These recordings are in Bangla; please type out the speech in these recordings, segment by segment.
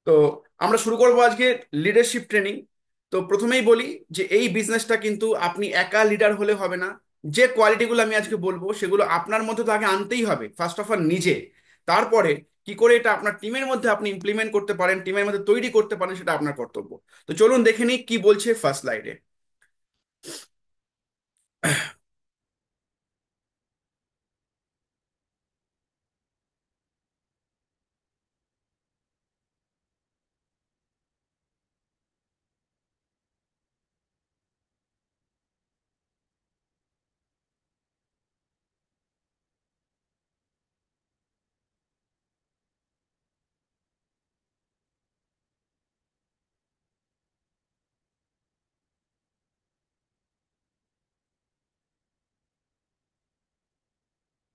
তো আমরা শুরু করবো আজকে লিডারশিপ ট্রেনিং। তো প্রথমেই বলি যে এই বিজনেসটা কিন্তু আপনি একা লিডার হলে হবে না। যে কোয়ালিটিগুলো আমি আজকে বলবো সেগুলো আপনার মধ্যে তো আগে আনতেই হবে, ফার্স্ট অফ অল নিজে। তারপরে কি করে এটা আপনার টিমের মধ্যে আপনি ইমপ্লিমেন্ট করতে পারেন, টিমের মধ্যে তৈরি করতে পারেন, সেটা আপনার কর্তব্য। তো চলুন দেখে নিই কি বলছে ফার্স্ট স্লাইডে।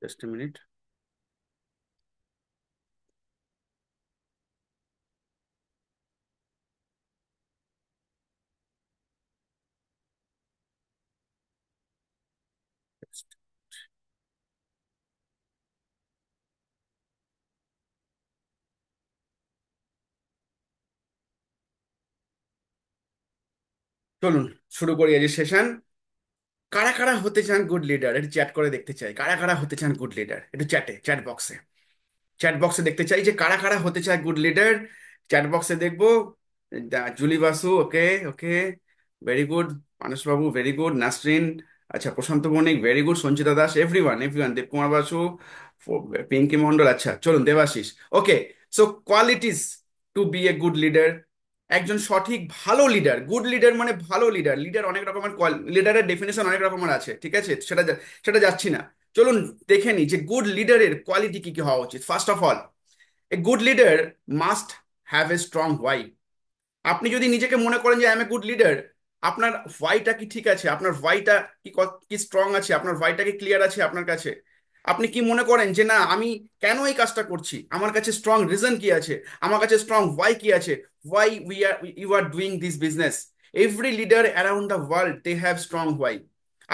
Just minute. চলুন শুরু করি আজকে সেশন। কারা কারা হতে চান গুড লিডার, একটু চ্যাট করে দেখতে চাই কারা কারা হতে চান গুড লিডার, একটু চ্যাট বক্সে, চ্যাট বক্সে দেখতে চাই যে কারা কারা হতে চায় গুড লিডার। চ্যাট বক্সে দেখবো। Juli Basu, okay okay, very good. Manas Babu, very good. Nasrin, আচ্ছা। Prasanta Banik, very good. Sanchita Das, everyone everyone. Debkumar Basu, Pinki Mondal, আচ্ছা। চলুন Debasish, okay. So qualities to be a good leader. একজন সঠিক ভালো লিডার, গুড লিডার মানে ভালো লিডার। লিডার অনেক রকমের, লিডারের ডেফিনেশন অনেক রকমের আছে, ঠিক আছে, সেটা যাচ্ছি না। চলুন দেখে নিই যে গুড লিডারের কোয়ালিটি কি কি হওয়া উচিত। First of all, A good leader must have a strong why. আপনি যদি নিজেকে মনে করেন যে I M A good leader, আপনার হোয়াইটা কি ঠিক আছে, আপনার হোয়াইটা কি কি স্ট্রং আছে, আপনার হোয়াইটা কি ক্লিয়ার আছে আপনার কাছে? আপনি কি মনে করেন যে না আমি কেন এই কাজটা করছি, আমার কাছে স্ট্রং রিজন কি আছে, আমার কাছে স্ট্রং হোয়াই কি আছে? Why you are doing this business. Every leader around the world they have strong why.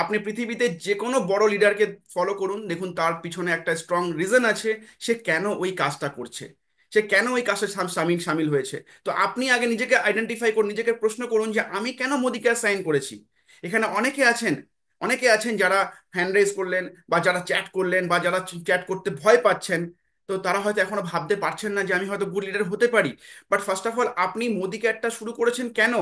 আপনি পৃথিবীতে যে কোনো বড় লিডারকে ফলো করুন, দেখুন তার পিছনে একটা স্ট্রং রিজন আছে, সে কেন ওই কাজটা করছে, সে কেন ওই কাজে সামিল সামিল হয়েছে। তো আপনি আগে নিজেকে আইডেন্টিফাই করুন, নিজেকে প্রশ্ন করুন যে আমি কেন মোদিকে সাইন করেছি। এখানে অনেকে আছেন যারা হ্যান্ড রেজ করলেন, বা যারা চ্যাট করলেন, বা যারা চ্যাট করতে ভয় পাচ্ছেন। তো তারা হয়তো এখনো ভাবতে পারছেন না যে আমি হয়তো গুড লিডার হতে পারি। বাট ফার্স্ট অফ অল, আপনি মোদিকে একটা শুরু করেছেন কেন,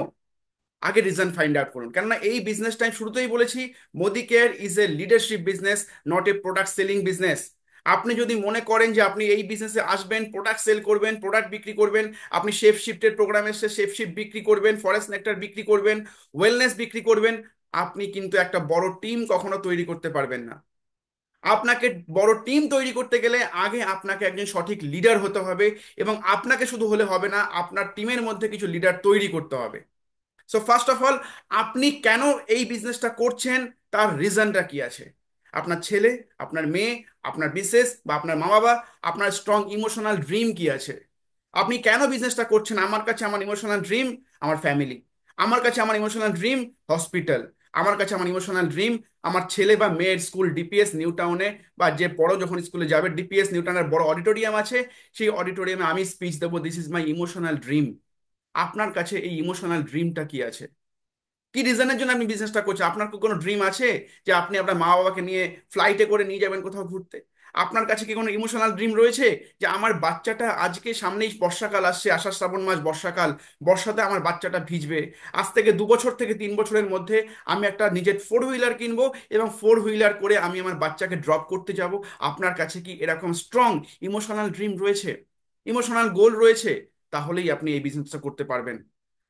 আগে রিজন ফাইন্ড আউট করুন। কেননা এই বিজনেসটা আমি শুরুতেই বলেছি, Modi care is a leadership business, not a product selling business. আপনি যদি মনে করেন যে আপনি এই বিজনেসে আসবেন, প্রোডাক্ট সেল করবেন, প্রোডাক্ট বিক্রি করবেন, আপনি শেফ শিফটের প্রোগ্রামে এসে শেফ শিফট বিক্রি করবেন, ফরেস্ট নেক্টার বিক্রি করবেন, ওয়েলনেস বিক্রি করবেন, আপনি কিন্তু একটা বড় টিম কখনো তৈরি করতে পারবেন না। আপনাকে বড় টিম তৈরি করতে গেলে আগে আপনাকে একজন সঠিক লিডার হতে হবে। এবং আপনাকে শুধু হলে হবে না, আপনার টিমের মধ্যে কিছু লিডার তৈরি করতে হবে। সো ফার্স্ট অফ অল, আপনি কেন এই বিজনেসটা করছেন, তার রিজনটা কি আছে? আপনার ছেলে, আপনার মেয়ে, আপনার বিজনেস বা আপনার মা বাবা, আপনার স্ট্রং ইমোশনাল ড্রিম কি আছে? আপনি কেন বিজনেসটা করছেন? আমার কাছে আমার ইমোশনাল ড্রিম আমার ফ্যামিলি, আমার কাছে আমার ইমোশনাল ড্রিম হসপিটাল, আমার কাছে আমার ইমোশনাল ড্রিম আমার ছেলে বা মেয়ের স্কুল ডিপিএস নিউ টাউনে, বা যে বড় যখন স্কুলে যাবে ডিপিএস নিউ টাউনের বড় অডিটোরিয়াম আছে, সেই অডিটোরিয়ামে আমি স্পিচ দেবো, this is my emotional dream. আপনার কাছে এই ইমোশনাল ড্রিমটা কি আছে? কি রিজনের জন্য আপনি বিজনেসটা করছেন? আপনার কি কোনো ড্রিম আছে যে আপনি আপনার মা বাবাকে নিয়ে ফ্লাইটে করে নিয়ে যাবেন কোথাও ঘুরতে? আপনার কাছে কি কোনো ইমোশনাল ড্রিম রয়েছে যে আমার বাচ্চাটা, আজকে সামনেই বর্ষাকাল আসছে, আষাঢ় শ্রাবণ মাস বর্ষাকাল, বর্ষাতে আমার বাচ্চাটা ভিজবে, আজ থেকে 2 বছর থেকে 3 বছরের মধ্যে আমি একটা নিজের ফোর হুইলার কিনবো, এবং ফোর হুইলার করে আমি আমার বাচ্চাকে ড্রপ করতে যাব? আপনার কাছে কি এরকম স্ট্রং ইমোশনাল ড্রিম রয়েছে, ইমোশনাল গোল রয়েছে? তাহলেই আপনি এই বিজনেসটা করতে পারবেন।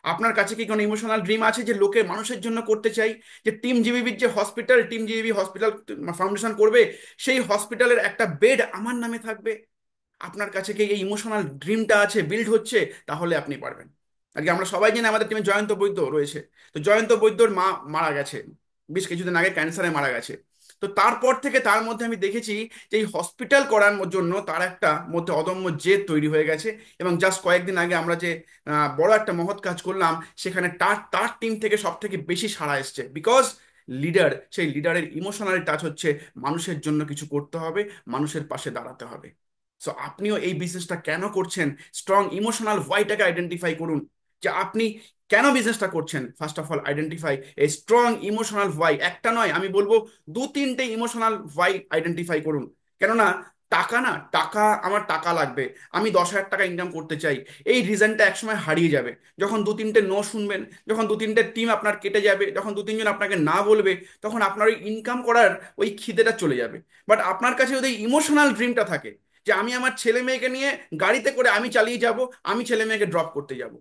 আপনার কাছে কি কোনো ইমোশনাল ড্রিম আছে যে লোকে মানুষের জন্য করতে চাই, যে টিম জিবিবির যে hospital, team GBB hospital foundation করবে, সেই হসপিটালের একটা বেড আমার নামে থাকবে? আপনার কাছে কি এই ইমোশনাল ড্রিমটা আছে, বিল্ড হচ্ছে? তাহলে আপনি পারবেন। আজকে আমরা সবাই জানি আমাদের টিমে জয়ন্ত বৈদ্য রয়েছে। তো জয়ন্ত বৈদ্যর মা মারা গেছে, বেশ কিছুদিন আগে ক্যান্সারে মারা গেছে। তো তারপর থেকে তার মধ্যে আমি দেখেছি যে এই হসপিটাল করার জন্য তার একটা মধ্যে অদম্য জেদ তৈরি হয়ে গেছে। এবং জাস্ট কয়েকদিন আগে আমরা যে বড় একটা মহৎ কাজ করলাম, সেখানে তার তার টিম থেকে সব থেকে বেশি সাড়া এসছে, বিকজ লিডার, সেই লিডারের ইমোশনাল টাচ হচ্ছে মানুষের জন্য কিছু করতে হবে, মানুষের পাশে দাঁড়াতে হবে। সো আপনিও এই বিজনেসটা কেন করছেন, স্ট্রং ইমোশনাল হোয়াইটাকে আইডেন্টিফাই করুন, যে আপনি কেন বিজনেসটা করছেন। First of all identify a strong emotional why, একটা নয় আমি বলবো দু তিনটে ইমোশনাল হোয়াই আইডেন্টিফাই করুন। কেননা টাকা না, টাকা আমার টাকা লাগবে, আমি 10,000 টাকা ইনকাম করতে চাই, এই রিজনটা একসময় হারিয়ে যাবে যখন দু তিনটে নো শুনবেন, যখন দু তিনটে টিম আপনার কেটে যাবে, যখন দু তিনজন আপনাকে না বলবে, তখন আপনার ওই ইনকাম করার ওই খিদেটা চলে যাবে। বাট আপনার কাছে যদি ইমোশনাল ড্রিমটা থাকে যে আমি আমার ছেলে মেয়েকে নিয়ে গাড়িতে করে আমি চালিয়ে যাব, আমি ছেলে মেয়েকে ড্রপ করতে যাব,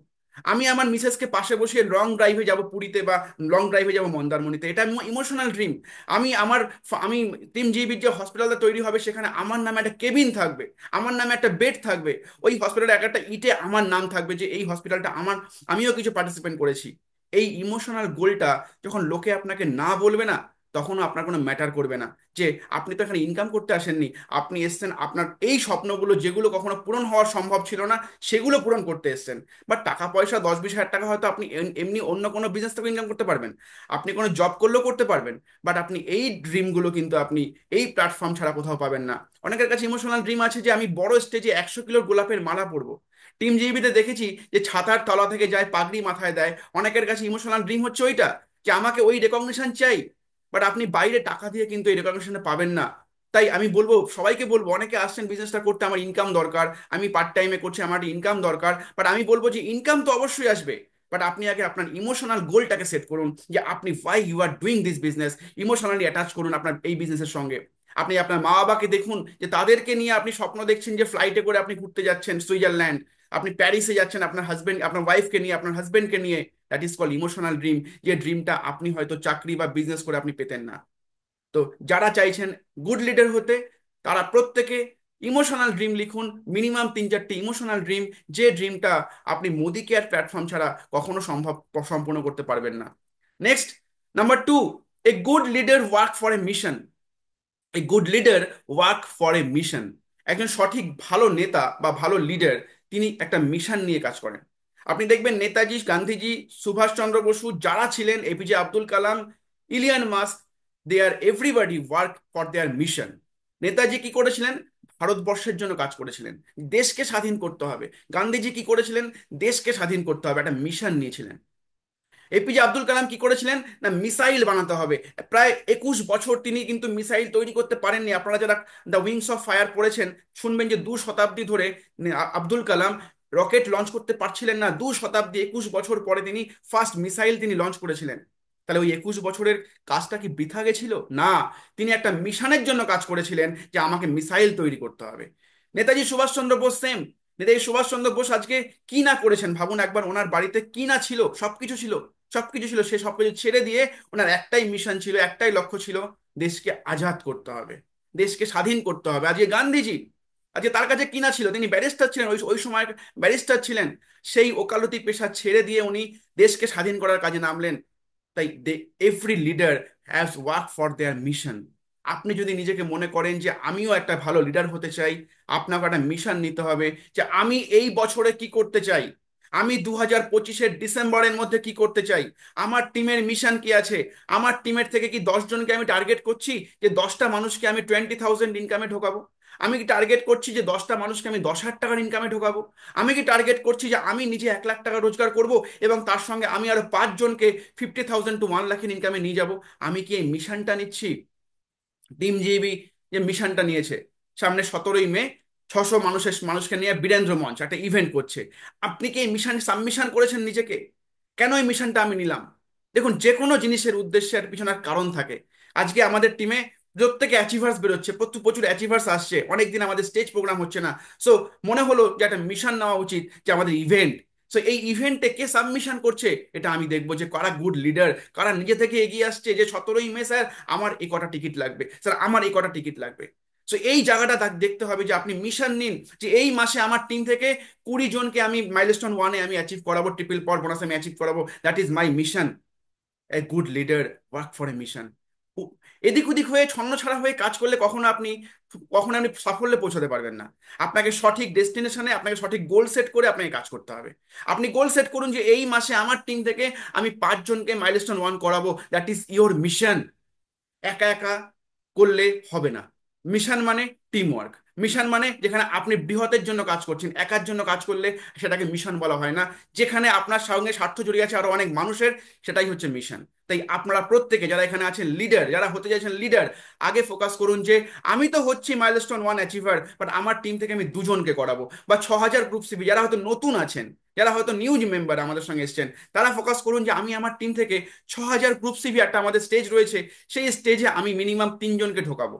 আমি আমার মিসেসকে পাশে বসিয়ে লং ড্রাইভে যাব পুরীতে, বা লং ড্রাইভে যাব মন্দারমণিতে, এটা ইমোশনাল ড্রিম। আমি আমার আমি টিম জিবির যে হসপিটালটা তৈরি হবে সেখানে আমার নামে একটা কেবিন থাকবে, আমার নামে একটা বেড থাকবে, ওই হসপিটালে এক একটা ইটে আমার নাম থাকবে যে এই হসপিটালটা আমার, আমিও কিছু পার্টিসিপেন্ট করেছি। এই ইমোশনাল গোলটা যখন লোকে আপনাকে না বলবে না, তখনও আপনার কোনো ম্যাটার করবে না, যে আপনি তো এখানে ইনকাম করতে আসেননি, আপনি এসেছেন আপনার এই স্বপ্নগুলো যেগুলো কখনো পূরণ হওয়া সম্ভব ছিল না সেগুলো পূরণ করতে এসেছেন। বাট টাকা পয়সা 10-20 হাজার টাকা হয়তো আপনি এমনি অন্য কোনো বিজনেস থেকে ইনকাম করতে পারবেন, আপনি কোনো জব করলেও করতে পারবেন, বাট আপনি এই ড্রিমগুলো কিন্তু আপনি এই প্ল্যাটফর্ম ছাড়া কোথাও পাবেন না। অনেকের কাছে ইমোশনাল ড্রিম আছে যে আমি বড় স্টেজে 100 কিলোর গোলাপের মালা পরবো। টিম জিবিতে দেখেছি যে ছাতার তলা থেকে যায়, পাগড়ি মাথায় দেয়, অনেকের কাছে ইমোশনাল ড্রিম হচ্ছে ওইটা, যে আমাকে ওই রেকগনিশন চাই। বাট আপনি বাইরে টাকা দিয়ে কিন্তু এই রেকগনিশনটা পাবেন না। তাই আমি বলবো, সবাইকে বলবো, অনেকে আসছেন বিজনেসটা করতে আমার ইনকাম দরকার, আমি পার্ট টাইমে করছি আমার ইনকাম দরকার, বাট আমি বলবো যে ইনকাম তো অবশ্যই আসবে, বাট আপনি আগে আপনার ইমোশনাল গোলটাকে সেট করুন, যে আপনি why you are doing this business, emotionally attach করুন আপনার এই বিজনেসের সঙ্গে। আপনি আপনার মা বাবাকে দেখুন যে তাদেরকে নিয়ে আপনি স্বপ্ন দেখছেন যে ফ্লাইটে করে আপনি ঘুরতে যাচ্ছেন সুইজারল্যান্ড, আপনি প্যারিসে যাচ্ছেন আপনার হাজবেন্ড আপনার ওয়াইফকে নিয়ে, আপনার হাজবেন্ডকে নিয়ে, that is call emotional dream, যে ড্রিমটা আপনি হয়তো চাকরি বা বিজনেস করে আপনি পেতেন না। তো যারা চাইছেন গুড লিডার হতে, তারা প্রত্যেকে ইমোশনাল ড্রিম লিখুন, মিনিমাম 3-4টে ইমোশনাল ড্রিম, যে ড্রিমটা আপনি মোদি কেয়ার প্ল্যাটফর্ম ছাড়া কখনো সম্পূর্ণ করতে পারবেন না। Next, number 2, A good leader work for a mission. A good leader work for a mission, একজন সঠিক ভালো নেতা বা ভালো লিডার, তিনি একটা মিশন নিয়ে কাজ করেন। আপনি দেখবেন নেতাজি, গান্ধীজি, সুভাষচন্দ্র বসু, যারা ছিলেন, APJ Abdul Kalam, Elon Musk, they are everybody work for their mission. Netaji কি করেছিলেন? ভারতবর্ষের জন্য কাজ করেছিলেন, দেশকে স্বাধীন করতে হবে। গান্ধীজি কি করেছিলেন? দেশকে স্বাধীন করতে হবে, একটা মিশন নিয়েছিলেন। এপিজে আব্দুল কালাম কি করেছিলেন? না, মিসাইল বানাতে হবে। প্রায় 21 বছর তিনি কিন্তু মিসাইল তৈরি করতে পারেননি। আপনারা যারা দ্য উইংস অফ ফায়ার পড়েছেন শুনবেন যে 2 শতাব্দী ধরে আব্দুল কালাম রকেট লঞ্চ করতে পারছিলেন না। 2 শতাব্দী, 21 বছর পরে তিনি ফার্স্ট মিসাইল তিনি লঞ্চ করেছিলেন। তাহলে ওই 21 বছরের কাজটা কি বৃথা গেছিল? না, তিনি একটা মিশনের জন্য কাজ করেছিলেন, যে আমাকে মিসাইল তৈরি করতে হবে। নেতাজি সুভাষচন্দ্র বোস সেম। নেতাজি সুভাষচন্দ্র বোস আজকে কি না করেছেন ভাবুন একবার, ওনার বাড়িতে কি না ছিল, সবকিছু ছিল, সবকিছু ছিল, সে সবকিছু ছেড়ে দিয়ে ওনার একটাই মিশন ছিল, একটাই লক্ষ্য ছিল, দেশকে আজাদ করতে হবে, দেশকে স্বাধীন করতে হবে। আজকে গান্ধীজি, আজকে তার কাছে কি না ছিল, তিনি ব্যারিস্টার ছিলেন, ওই ওই সময় ব্যারিস্টার ছিলেন, সেই ওকালতি পেশা ছেড়ে দিয়ে উনি দেশকে স্বাধীন করার কাজে নামলেন। তাই every leader has work for their mission. আপনি যদি নিজেকে মনে করেন যে আমিও একটা ভালো লিডার হতে চাই, আপনাকে একটা মিশন নিতে হবে, যে আমি এই বছরে কি করতে চাই, আমি 2025-এর ডিসেম্বরের মধ্যে কি করতে চাই, আমার টিমের মিশন কি আছে, আমার টিমের থেকে কি 10 জনকে আমি টার্গেট করছি যে 10টা মানুষকে আমি 20,000 ইনকামে ঢোকাবো, আমি কি টার্গেট করছি যে 10টা মানুষকে আমি 10,000 টাকার ইনকামে ঢোকাবো, আমি কি টার্গেট করছি যে আমি নিজে 1 লাখ টাকা রোজগার করব এবং তার সঙ্গে আমি আরো 5 জনকে 50,000 to 1 লাখের ইনকামে নিয়ে যাব। আমি কি এই মিশনটা নিচ্ছি? টিম জিবি যে মিশনটা নিয়েছে, সামনে 17ই মে 600 মানুষকে নিয়ে বীরেন্দ্র মঞ্চ একটা ইভেন্ট করছে, আপনি কি এই মিশন সাবমিশন করেছেন নিজেকে? কেন এই মিশনটা আমি নিলাম? দেখুন, যে কোনো জিনিসের উদ্দেশ্যের পিছনে একটা কারণ থাকে। আজকে আমাদের টিমে প্রত্যেকে অ্যাচিভার্স বেরোচ্ছে, প্রচুর প্রচুর অ্যাচিভার্স আসছে, অনেকদিন আমাদের স্টেজ প্রোগ্রাম হচ্ছে না। সো মনে হলো যে একটা মিশন নেওয়া উচিত, যে আমাদের ইভেন্ট, সো এই ইভেন্টে কে সাবমিশন করছে এটা আমি দেখবো, যে কারা গুড লিডার, কারা নিজে থেকে এগিয়ে আসছে, যে 17ই মে স্যার আমার এই কটা টিকিট লাগবে, স্যার আমার এই কটা টিকিট লাগবে। সো এই জায়গাটা দেখতে হবে, যে আপনি মিশন নিন, যে এই মাসে আমার টিম থেকে 20 জনকে আমি মাইলস্টোন 1-এ আমি অ্যাচিভ করাবো, ট্রিপল পর বোনাস আমি অ্যাচিভ করাবো, that is my mission. A good leader work for a mission. এদিক ওদিক হয়ে ছন্নছাড়া হয়ে কাজ করলে কখনো আপনি সাফল্যে পৌঁছাতে পারবেন না। আপনাকে সঠিক ডেস্টিনেশনে, আপনাকে সঠিক গোল সেট করে আপনাকে কাজ করতে হবে। আপনি গোল সেট করুন যে এই মাসে আমার টিম থেকে আমি 5 জনকে মাইলস্টোন 1 করাবো, দ্যাট ইজ ইওর মিশন। একা একা করলে হবে না, মিশন মানে টিম ওয়ার্ক। মিশন মানে যেখানে আপনি বৃহতের জন্য কাজ করছেন, একার জন্য কাজ করলে সেটাকে মিশন বলা হয় না। যেখানে আপনার সঙ্গে স্বার্থ জড়িয়ে আছে আরো অনেক মানুষের, সেটাই হচ্ছে মিশন। তাই আপনারা প্রত্যেকে যারা এখানে আছেন লিডার, যারা হতে চাইছেন লিডার, আগে ফোকাস করুন যে আমি তো হচ্ছি মাইলস্টোন ওয়ান অ্যাচিভার, বাট আমার টিম থেকে আমি দুজনকে করাবো। বা 6,000 গ্রুপ সিবি যারা হয়তো নতুন আছেন, যারা হয়তো নিউজ মেম্বার আমাদের সঙ্গে এসেছেন, তারা ফোকাস করুন যে আমি আমার টিম থেকে 6,000 গ্রুপ সিবি, একটা আমাদের স্টেজ রয়েছে, সেই স্টেজে আমি মিনিমাম 3জনকে ঢোকাবো।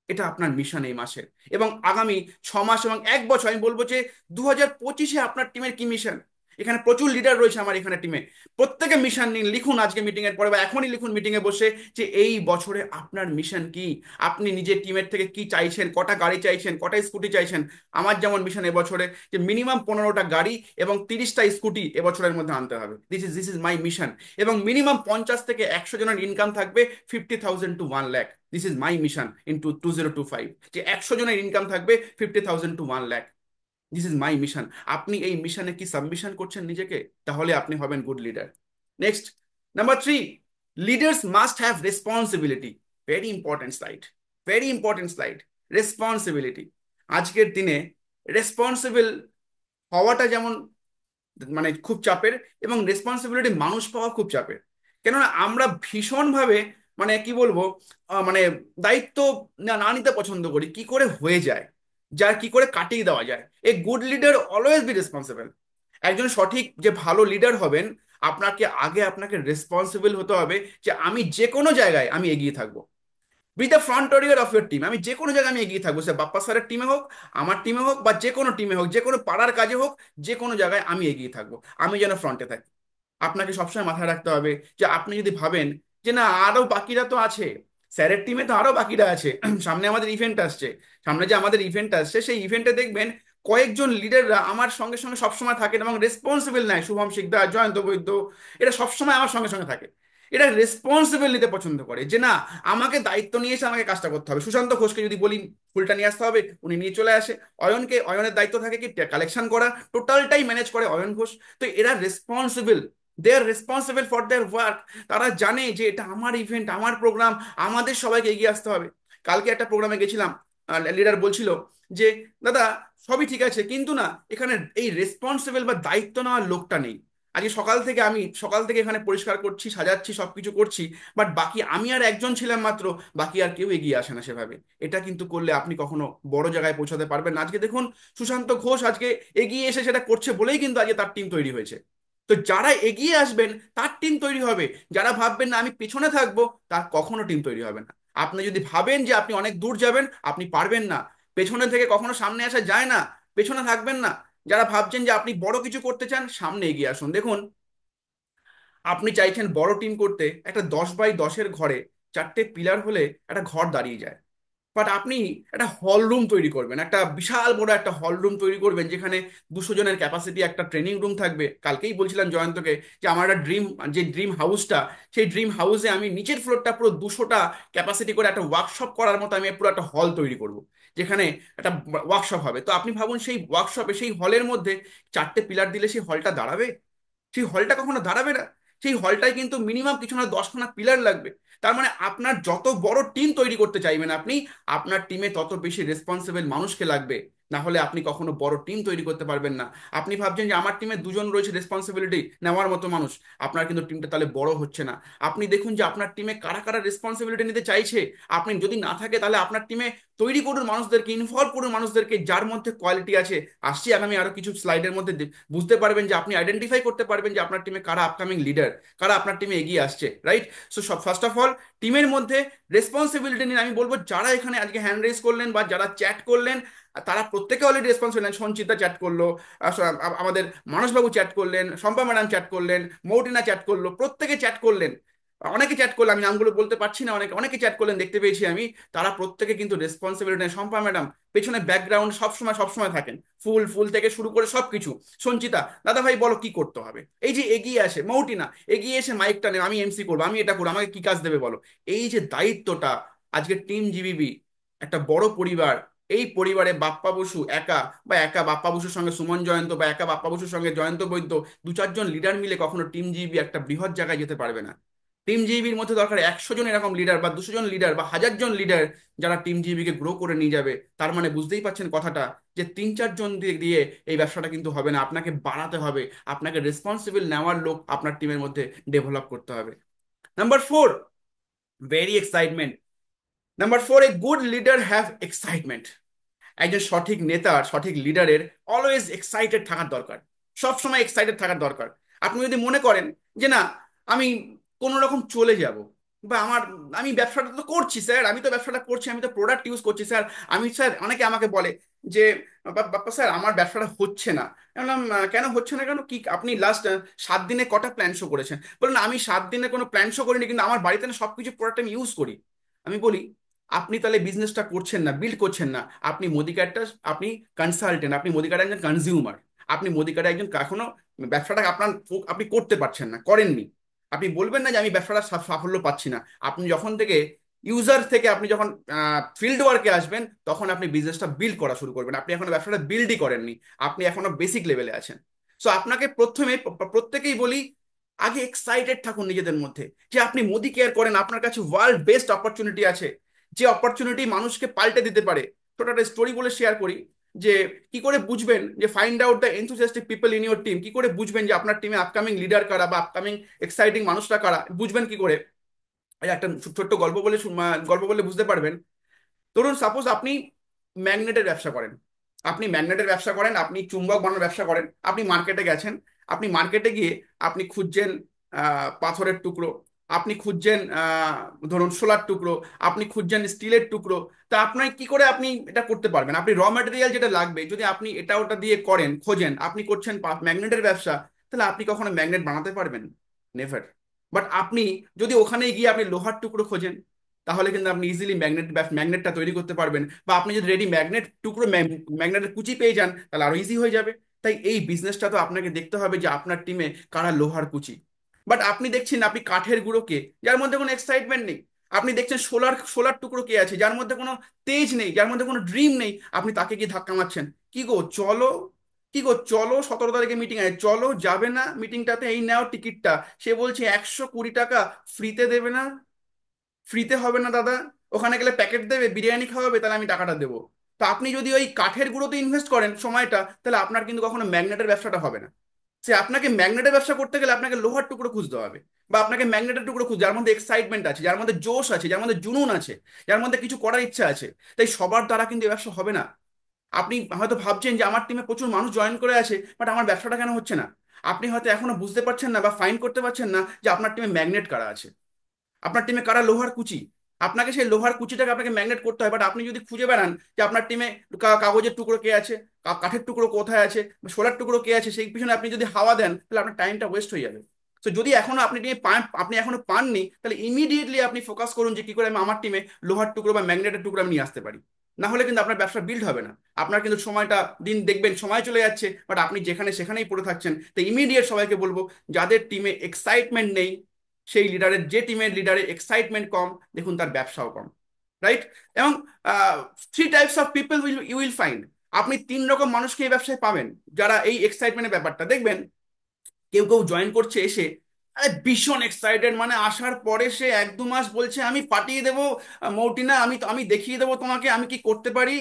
এটা আপনার মিশন এই মাসের। এবং আগামী 6 মাস এবং 1 বছর আমি বলবো যে 2025-এ আপনার টিমের কি মিশন। এখানে প্রচুর লিডার রয়েছে আমার এখানে টিমে, প্রত্যেকে মিশন নিন, লিখুন আজকে মিটিং এর পরে বা এখনই লিখুন মিটিং এ বসে যে এই বছরে আপনার মিশন কি। আপনি নিজের টিমের থেকে কি চাইছেন, কটা গাড়ি চাইছেন, কটা স্কুটি চাইছেন। আমার যেমন মিশন এবছরে যে মিনিমাম 15টা গাড়ি এবং 30টা স্কুটি এবছরের মধ্যে আনতে হবে। This is my mission. এবং মিনিমাম 50 থেকে 100 জনের ইনকাম থাকবে 50,000 to 1 lakh. This is my mission in 2025, যে 100 জনের ইনকাম থাকবে 50,000 to 1 lakh. This is my mission. আপনি এই মিশনে কি সাবমিশন করছেন নিজেকে? তাহলে আপনি হবেন good leader. Next, number 3, leaders must have responsibility. Very important slide, very important slide. Responsibility. আজকের দিনে রেসপন্সিবল হওয়াটা যেমন মানে খুব চাপের, এবং রেসপন্সিবিলিটি মানুষ পাওয়া খুব চাপের। কেননা আমরা ভীষণভাবে মানে কি বলবো, মানে দায়িত্ব না না নিতে পছন্দ করি। কি করে হয়ে যায়, যার কি করে কাটিয়ে দেওয়া যায়। এ good leader always be responsible. একজন সঠিক যে ভালো লিডার হবেন, আপনাকে রেসপন্সিবল হতে হবে যে আমি যে কোনো জায়গায় আমি এগিয়ে থাকবো। B the front warrior of your team. আমি যে কোনো জায়গায় আমি এগিয়ে থাকবো, সে বাপ্পা স্যারের টিমে হোক, আমার টিমে হোক, বা যে কোনো টিমে হোক, যে কোনো পাড়ার কাজে হোক, যে কোনো জায়গায় আমি এগিয়ে থাকবো। আমি যেন ফ্রন্টে থাকি। আপনাকে সবসময় মাথায় রাখতে হবে যে আপনি যদি ভাবেন যে না আরো বাকিরা তো আছে, স্যারের টিমে তো আরো বাকিরা আছে, সামনে আমাদের ইভেন্ট আসছে, সামনে যে আমাদের ইভেন্ট আসছে সেই ইভেন্টে দেখবেন কয়েকজন লিডাররা আমার সঙ্গে সঙ্গে সবসময় থাকেন এবং রেসপন্সিবল নেয়। শুভম শিকদার, জয়ন্ত বৈদ্য, এরা সবসময় আমার সঙ্গে সঙ্গে থাকে। এরা রেসপন্সিবল নিতে পছন্দ করে যে না আমাকে দায়িত্ব নিয়ে এসে আমাকে কাজটা করতে হবে। সুশান্ত ঘোষকে যদি বলি ফুলটা নিয়ে আসতে হবে, উনি নিয়ে চলে আসে। অয়নের দায়িত্ব থাকে কি কালেকশন করা, টোটালটাই ম্যানেজ করে অয়ন ঘোষ। তো এরা responsible, they are responsible for their work. তারা জানে যে এটা আমার ইভেন্ট, আমার প্রোগ্রাম, আমাদের সবাইকে এগিয়ে আসতে হবে। কালকে একটা প্রোগ্রামে গেছিলাম, লিডার বলছিল যে দাদা সবই ঠিক আছে কিন্তু না এখানে এই রেসপন্সিবল বা দায়িত্ব নেওয়ার লোকটা নেই। আজকে সকাল থেকে এখানে পরিষ্কার করছি, সাজাচ্ছি, সবকিছু করছি, বাট বাকি আমি আর একজন ছিলাম মাত্র, বাকি আর কেউ এগিয়ে আসে না সেভাবে। এটা কিন্তু করলে আপনি কখনো বড় জায়গায় পৌঁছাতে পারবেন না। আজকে দেখুন সুশান্ত ঘোষ আজকে এগিয়ে এসে সেটা করছে বলেই কিন্তু আজকে তার টিম তৈরি হয়েছে। তো যারা এগিয়ে আসবেন তার টিম তৈরি হবে। যারা ভাববেন না আমি পিছনে থাকবো, তার কখনো টিম তৈরি হবে না। আপনি যদি ভাবেন যে আপনি অনেক দূর যাবেন, আপনি পারবেন না। পেছনে থেকে কখনো সামনে আসা যায় না, পেছনে থাকবেন না। যারা ভাবছেন যে আপনি বড় কিছু করতে চান, সামনে এগিয়ে আসুন। দেখুন আপনি চাইছেন বড় টিম করতে, একটা 10x10-এর ঘরে 4টে পিলার হলে একটা ঘর দাঁড়িয়ে যায়। বাট আপনি একটা হল রুম তৈরি করবেন, একটা বিশাল বড় একটা হল রুম তৈরি করবেন, যেখানে 200 জনের ক্যাপাসিটি একটা ট্রেনিং রুম থাকবে। কালকেই বলছিলাম জয়ন্তকে যে আমার একটা ড্রিম হাউসটা, সেই ড্রিম হাউসে আমি নিচের ফ্লোরটা পুরো 200টা ক্যাপাসিটি করে একটা ওয়ার্কশপ করার মতো আমি পুরো একটা হল তৈরি করব, যেখানে একটা ওয়ার্কশপ হবে। তো আপনি ভাবুন সেই ওয়ার্কশপে, সেই হলের মধ্যে 4টে পিলার দিলে সেই হলটা দাঁড়াবে? সেই হলটা কখনো দাঁড়াবে না। সেই হলটায় কিন্তু মিনিমাম কিছু না 10খানা পিলার লাগবে। তার মানে আপনার যত বড় টিম তৈরি করতে চাইবেন আপনি, আপনার টিমে তত বেশি রেসপন্সিবল মানুষকে লাগবে। না হলে আপনি কখনো বড় টিম তৈরি করতে পারবেন না। আপনি ভাবছেন যে আমার টিমে 2জন রয়েছে রেসপন্সিবিলিটি নেওয়ার মতো মানুষ, আপনার কিন্তু টিমটা তাহলে বড় হচ্ছে না। আপনি দেখুন যে আপনার টিমে কারা কারা রেসপন্সিবিলিটি নিতে চাইছে। আপনি যদি না থাকে তাহলে আপনার টিমে তৈরি করুন মানুষদেরকে, ইনভলভ করুন মানুষদেরকে যার মধ্যে কোয়ালিটি আছে। আসছি আগামী আরো কিছু স্লাইডের মধ্যে, বুঝতে পারবেন যে আপনি আইডেন্টিফাই করতে পারবেন যে আপনার টিমে কারা আপকামিং লিডার, কারা আপনার টিমে এগিয়ে আসছে, রাইট? সো সব ফার্স্ট অফ অল টিমের মধ্যে রেসপন্সিবিলিটি নিয়ে আমি বলবো যারা এখানে আজকে হ্যান্ড রেজ করলেন বা যারা চ্যাট করলেন, তারা প্রত্যেকে অলরেডি রেসপন্সিবল। সঞ্চিতা চ্যাট করলো, আমাদের মানসবাবু চ্যাট করলেন, শম্পা ম্যাডাম চ্যাট করলেন, মৌটিনা চ্যাট করলো, প্রত্যেকে চ্যাট করলেন, অনেকে চ্যাট করলেন, আমি নামগুলো বলতে পারছি না, অনেকে অনেকে চ্যাট করলেন দেখতে পেয়েছি আমি। তারা প্রত্যেকে কিন্তু রেসপন্সিবিলিটি নেয়। শম্পা ম্যাডাম পেছনে ব্যাকগ্রাউন্ড সবসময় সবসময় থাকেন, ফুল ফুল থেকে শুরু করে সবকিছু। সঞ্চিতা দাদা ভাই বলো কি করতে হবে, এই যে এগিয়ে আসে। মৌটিনা এগিয়ে এসে মাইকটা নেই, আমি এমসি করবো, আমি এটা করবো, আমাকে কি কাজ দেবে বলো। এই যে দায়িত্বটা, আজকে টিম জিবিবি একটা বড় পরিবার। এই পরিবারে বাপ্পা বসু একা, বা একা বাপ্পা বসুর সঙ্গে সুমন জয়ন্ত, বা একা বাপ্পা বসুর সঙ্গে জয়ন্ত বৈদ্য, 2-4 জন লিডার মিলে কখনো টিম জিবি একটা বৃহৎ জায়গায় যেতে পারবে না। টিম জিবির মধ্যে দরকার 100 জন এরকম লিডার বা 200 জন লিডার বা 1000 জন লিডার, যারা টিম জিবিকে গ্রো করে নিয়ে যাবে। তার মানে বুঝতেই পাচ্ছেন কথাটা, যে 3-4 জন দিয়ে দিয়ে এই ব্যবসাটা কিন্তু হবে না, আপনাকে বাড়াতে হবে, আপনাকে রেসপন্সিবল নেওয়ার লোক আপনার টিমের মধ্যে ডেভেলপ করতে হবে। Number 4, very excitement. Number 4, A good leader have excitement. একজন সঠিক নেতার, সঠিক লিডারের অলওয়েজ এক্সাইটেড থাকার দরকার, সব সময় এক্সাইটেড থাকার দরকার। আপনি যদি মনে করেন যে না, আমি কোনো রকম চলে যাব, বা আমি ব্যবসাটা তো করছি স্যার, আমি তো ব্যবসাটা করছি, আমি তো প্রোডাক্ট ইউজ করছি স্যার, আমি স্যার, অনেকে আমাকে বলে যে বাপ্পা স্যার আমার ব্যবসাটা হচ্ছে না। আমি বললাম কেন হচ্ছে না, কেন কি আপনি লাস্ট 7 দিনে কটা প্ল্যান শো করেছেন? বলুন আমি 7 দিনে কোনো প্ল্যান শো করিনি, কিন্তু আমার বাড়িতে না সবকিছু প্রোডাক্ট আমি ইউজ করি। আমি বলি আপনি তাহলে বিজনেসটা করছেন না, বিল্ড করছেন না। আপনি মুদিকারটা, আপনি কনসালটেন্ট, আপনি মুদিকার একজন কনজিউমার, আপনি মুদিকার একজন এখনো ব্যবসাটা আপনি করতে পারছেন না, করেননি। আপনি বলবেন না যে আমি ব্যবসাটা সাফল্য পাচ্ছি না। আপনি যখন থেকে ইউজার থেকে আপনি যখন ফিল্ড ওয়ার্কে আসবেন, তখন আপনি বিজনেসটা বিল্ড করা শুরু করবেন। আপনি এখনো ব্যবসাটা বিল্ডই করেননি, আপনি এখনো বেসিক লেভেলে আছেন। সো আপনাকে প্রথমে প্রত্যেকেই বলি, আগে এক্সাইটেড থাকুন নিজেদের মধ্যে, যে আপনি মোদি কেয়ার করেন, আপনার কাছে ওয়ার্ল্ড বেস্ট অপরচুনিটি আছে, যে অপরচুনিটি মানুষকে পাল্টে দিতে পারে। ছোট একটা স্টোরি বলে শেয়ার করি, যে কি করে বুঝবেন, যে find out the enthusiastic people in your team, কি করে বুঝবেন যে আপনার টিমে আপকামিং লিডার কারা বা আপকামিং এক্সাইটিং মানুষরা কারা, বুঝবেন কি করে? এই একটা ছোট্ট গল্প বলে বুঝতে পারবেন। ধরুন সাপোজ আপনি ম্যাগনেটের ব্যবসা করেন, আপনি চুম্বক বানানোর ব্যবসা করেন, আপনি মার্কেটে গেছেন, আপনি মার্কেটে গিয়ে আপনি খুঁজছেন পাথরের টুকরো, আপনি খুঁজছেন ধরুন সোলার টুকরো, আপনি খুঁজছেন স্টিলের টুকরো। তা আপনার কি করে আপনি এটা করতে পারবেন? আপনি র ম্যাটেরিয়াল যেটা লাগবে, যদি আপনি এটা ওটা দিয়ে করেন, খোঁজেন, আপনি করছেন ম্যাগনেটের ব্যবসা, তাহলে আপনি কখনো ম্যাগনেট বানাতে পারবেন? নেভার। বাট আপনি যদি ওখানে গিয়ে আপনি লোহার টুকরো খোঁজেন, তাহলে কিন্তু আপনি ইজিলি ম্যাগনেটটা তৈরি করতে পারবেন। বা আপনি যদি রেডি ম্যাগনেট টুকরো, ম্যাগনেটের কুচি পেয়ে যান, তাহলে আরো ইজি হয়ে যাবে। তাই এই বিজনেসটা তো আপনাকে দেখতে হবে যে আপনার টিমে কারা লোহার কুচি। বাট আপনি দেখছেন আপনি কাঠের গুঁড়ো কে, যার মধ্যে কোনো এক্সাইটমেন্ট নেই। আপনি দেখছেন সোলার সোলার টুকরো কে আছে, যার মধ্যে কোনো তেজ নেই, যার মধ্যে কোনো ড্রিম নেই। আপনি তাকে কি ধাক্কা মারছেন, কি গো চলো, কি গো চলো 17 তারিখে মিটিং আছে, চলো যাবে না মিটিংটাতে, এই নাও টিকিটটা। সে বলছে 120 টাকা ফ্রিতে দেবে না, ফ্রিতে হবে না দাদা, ওখানে গেলে প্যাকেট দেবে, বিরিয়ানি খাওয়াবে, তাহলে আমি টাকাটা দেবো। তো আপনি যদি ওই কাঠের গুঁড়োতে ইনভেস্ট করেন সময়টা, তাহলে আপনার কিন্তু কখনো ম্যাগনেটের ব্যবসাটা হবে না। সে আপনাকে ম্যাগনেটের ব্যবসা করতে গেলে আপনাকে লোহার টুকরো খুঁজতে হবে, বা আপনাকে ম্যাগনেটের টুকরো খুঁজতে, যার মধ্যে এক্সাইটমেন্ট আছে, যার মধ্যে জোশ আছে, যার মধ্যে জুনুন আছে, যার মধ্যে কিছু করার ইচ্ছা আছে। তাই সবার দ্বারা কিন্তু এই ব্যবসা হবে না। আপনি হয়তো ভাবছেন যে আমার টিমে প্রচুর মানুষ জয়েন করে আছে, বাট আমার ব্যবসাটা কেন হচ্ছে না? আপনি হয়তো এখনো বুঝতে পারছেন না বা ফাইন্ড করতে পারছেন না যে আপনার টিমে ম্যাগনেট কারা আছে, আপনার টিমে কারা লোহার কুচি। আপনাকে সেই লোহার কুচিটাকে আপনাকে ম্যাগনেট করতে হয়। বাট আপনি যদি খুঁজে বেড়ান যে আপনার টিমে কাগজের টুকরো কে আছে, কাঠের টুকরো কোথায় আছে, সোলার টুকরো কে আছে, সেই পিছনে আপনি যদি হাওয়া দেন, তাহলে আপনার টাইমটা ওয়েস্ট হয়ে যাবে। তো যদি এখনো আপনি টিমে আপনি এখনো পাননি, তাহলে ইমিডিয়েটলি আপনি ফোকাস করুন যে কি করে আমি আমার টিমে লোহার টুকরো বা ম্যাগনেটের টুকরো আমি নিয়ে আসতে পারি। না হলে কিন্তু আপনার ব্যবসা বিল্ড হবে না। আপনার কিন্তু সময়টা, দিন দেখবেন সময় চলে যাচ্ছে, বাট আপনি যেখানে সেখানেই পড়ে থাকছেন। তো ইমিডিয়েট সবাইকে বলবো, যাদের টিমে এক্সাইটমেন্ট নেই, সেই লিডারের, যে টিমের লিডারের এক্সাইটমেন্ট কম, দেখুন তার ব্যবসাও কম। রাইট? এবং 3 types of people you will find. আপনি 3 রকম মানুষকে এই ব্যবসায় পাবেন, যারা এই এক্সাইটমেন্টের ব্যাপারটা দেখবেন। কেউ কেউ জয়েন করছে এসে, আরে ভীষণ এক্সাইটেড, মানে আসার পরে সে 1-2 মাস বলছে আমি পাঠিয়ে দেবো মৌটিনা, আমি আমি দেখিয়ে দেবো তোমাকে আমি কি করতে পারি।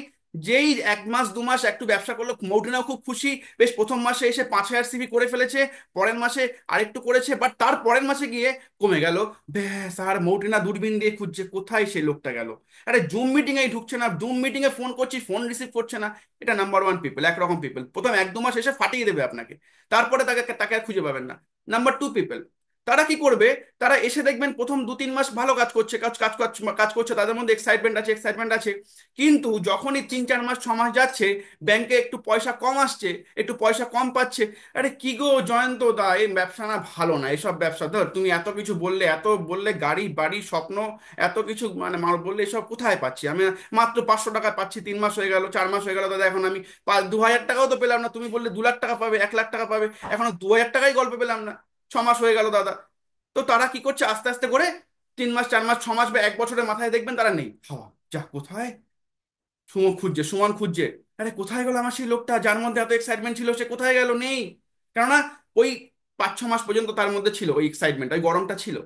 যেই 1 মাস 2 মাস একটু ব্যবসা করলো, মৌটিনাও খুব খুশি, বেশ প্রথম মাসে এসে 5,000 সিভি করে ফেলেছে, পরের মাসে আরেকটু করেছে, বাট তার পরের মাসে গিয়ে কমে গেল। ব্যাস, আর মৌটিনা দূরবীন দিয়ে খুঁজছে কোথায় সেই লোকটা গেল। আরে জুম মিটিং এই ঢুকছে না, জুম মিটিং এ ফোন করছি, ফোন রিসিভ করছে না। এটা নাম্বার 1 পিপল, একরকম পিপল, প্রথম 1-2 মাস এসে ফাটিয়ে দেবে আপনাকে, তারপরে তাকে তাকে আর খুঁজে পাবেন না। নাম্বার 2 পিপল, তারা কি করবে, তারা এসে দেখবেন প্রথম 2-3 মাস ভালো কাজ করছে, কাজ করছে, তাদের মধ্যে এক্সাইটমেন্ট আছে। কিন্তু যখনই 3-4 মাস 6 মাস যাচ্ছে, ব্যাংকে একটু পয়সা কম আসছে, একটু পয়সা কম পাচ্ছে, আরে কি গো জয়ন্ত দা, এই ব্যবসা না ভালো না, এসব ব্যবসা ধর তুমি এত কিছু বললে, এত বললে গাড়ি বাড়ি স্বপ্ন, এত কিছু মানে বললে, এসব কোথায় পাচ্ছি আমি? মাত্র 500 টাকা পাচ্ছি, 3 মাস হয়ে গেল, 4 মাস হয়ে গেল দাদা, এখন আমি 2,000 টাকাও তো পেলাম না। তুমি বললে 2 লাখ টাকা পাবে, 1 লাখ টাকা পাবে, এখনো 2,000 টাকাই গল্প পেলাম না। 6 মাস হয়ে গেল দাদা। তো তারা কি করছে, আস্তে আস্তে করে 3 মাস 4 মাস 6 মাস বা 1 বছরের মাথায় দেখবেন তারা নেই। হওয়া যা কোথায়, সুমন খুঁজছে। আরে কোথায় গেল আমার সেই লোকটা, যার মধ্যে এত এক্সাইটমেন্ট ছিল, সে কোথায় গেল? নেই। কেননা ওই 5-6 মাস পর্যন্ত তার মধ্যে ছিল ওই এক্সাইটমেন্ট, ওই গরমটা ছিল।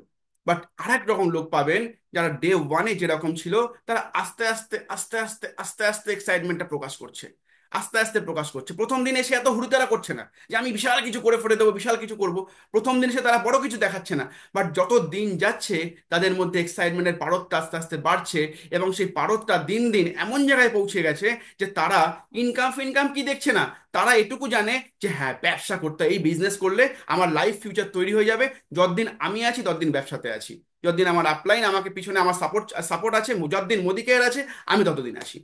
বাট আরেক রকম লোক পাবেন যারা ডে ওয়ানে যেরকম ছিল, তারা আস্তে আস্তে আস্তে আস্তে আস্তে আস্তে এক্সাইটমেন্টটা প্রকাশ করছে, আস্তে আস্তে প্রকাশ করছে। প্রথম দিনে এসে এত হুড়োতাড়া করছে না যে আমি বিশাল কিছু করে ফেলে দেবো, বিশাল কিছু করব। প্রথম দিন এসে তারা বড় কিছু দেখাচ্ছে না। বাট যত দিন যাচ্ছে তাদের মধ্যে এক্সাইটমেন্টের পারদটা আস্তে আস্তে বাড়ছে, এবং সেই পারদটা দিন দিন এমন জায়গায় পৌঁছে গেছে যে তারা ইনকাম ফিনকাম কি দেখছে না, তারা এটুকু জানে যে হ্যাঁ ব্যবসা করতে, এই বিজনেস করলে আমার লাইফ ফিউচার তৈরি হয়ে যাবে। যতদিন আমি আছি ততদিন ব্যবসাতে আছি, যতদিন আমার আপলাইন আমাকে পিছনে আমার সাপোর্ট সাপোর্ট আছে, যতদিন মোদি কেয়ার আছে আমি ততদিন আছি।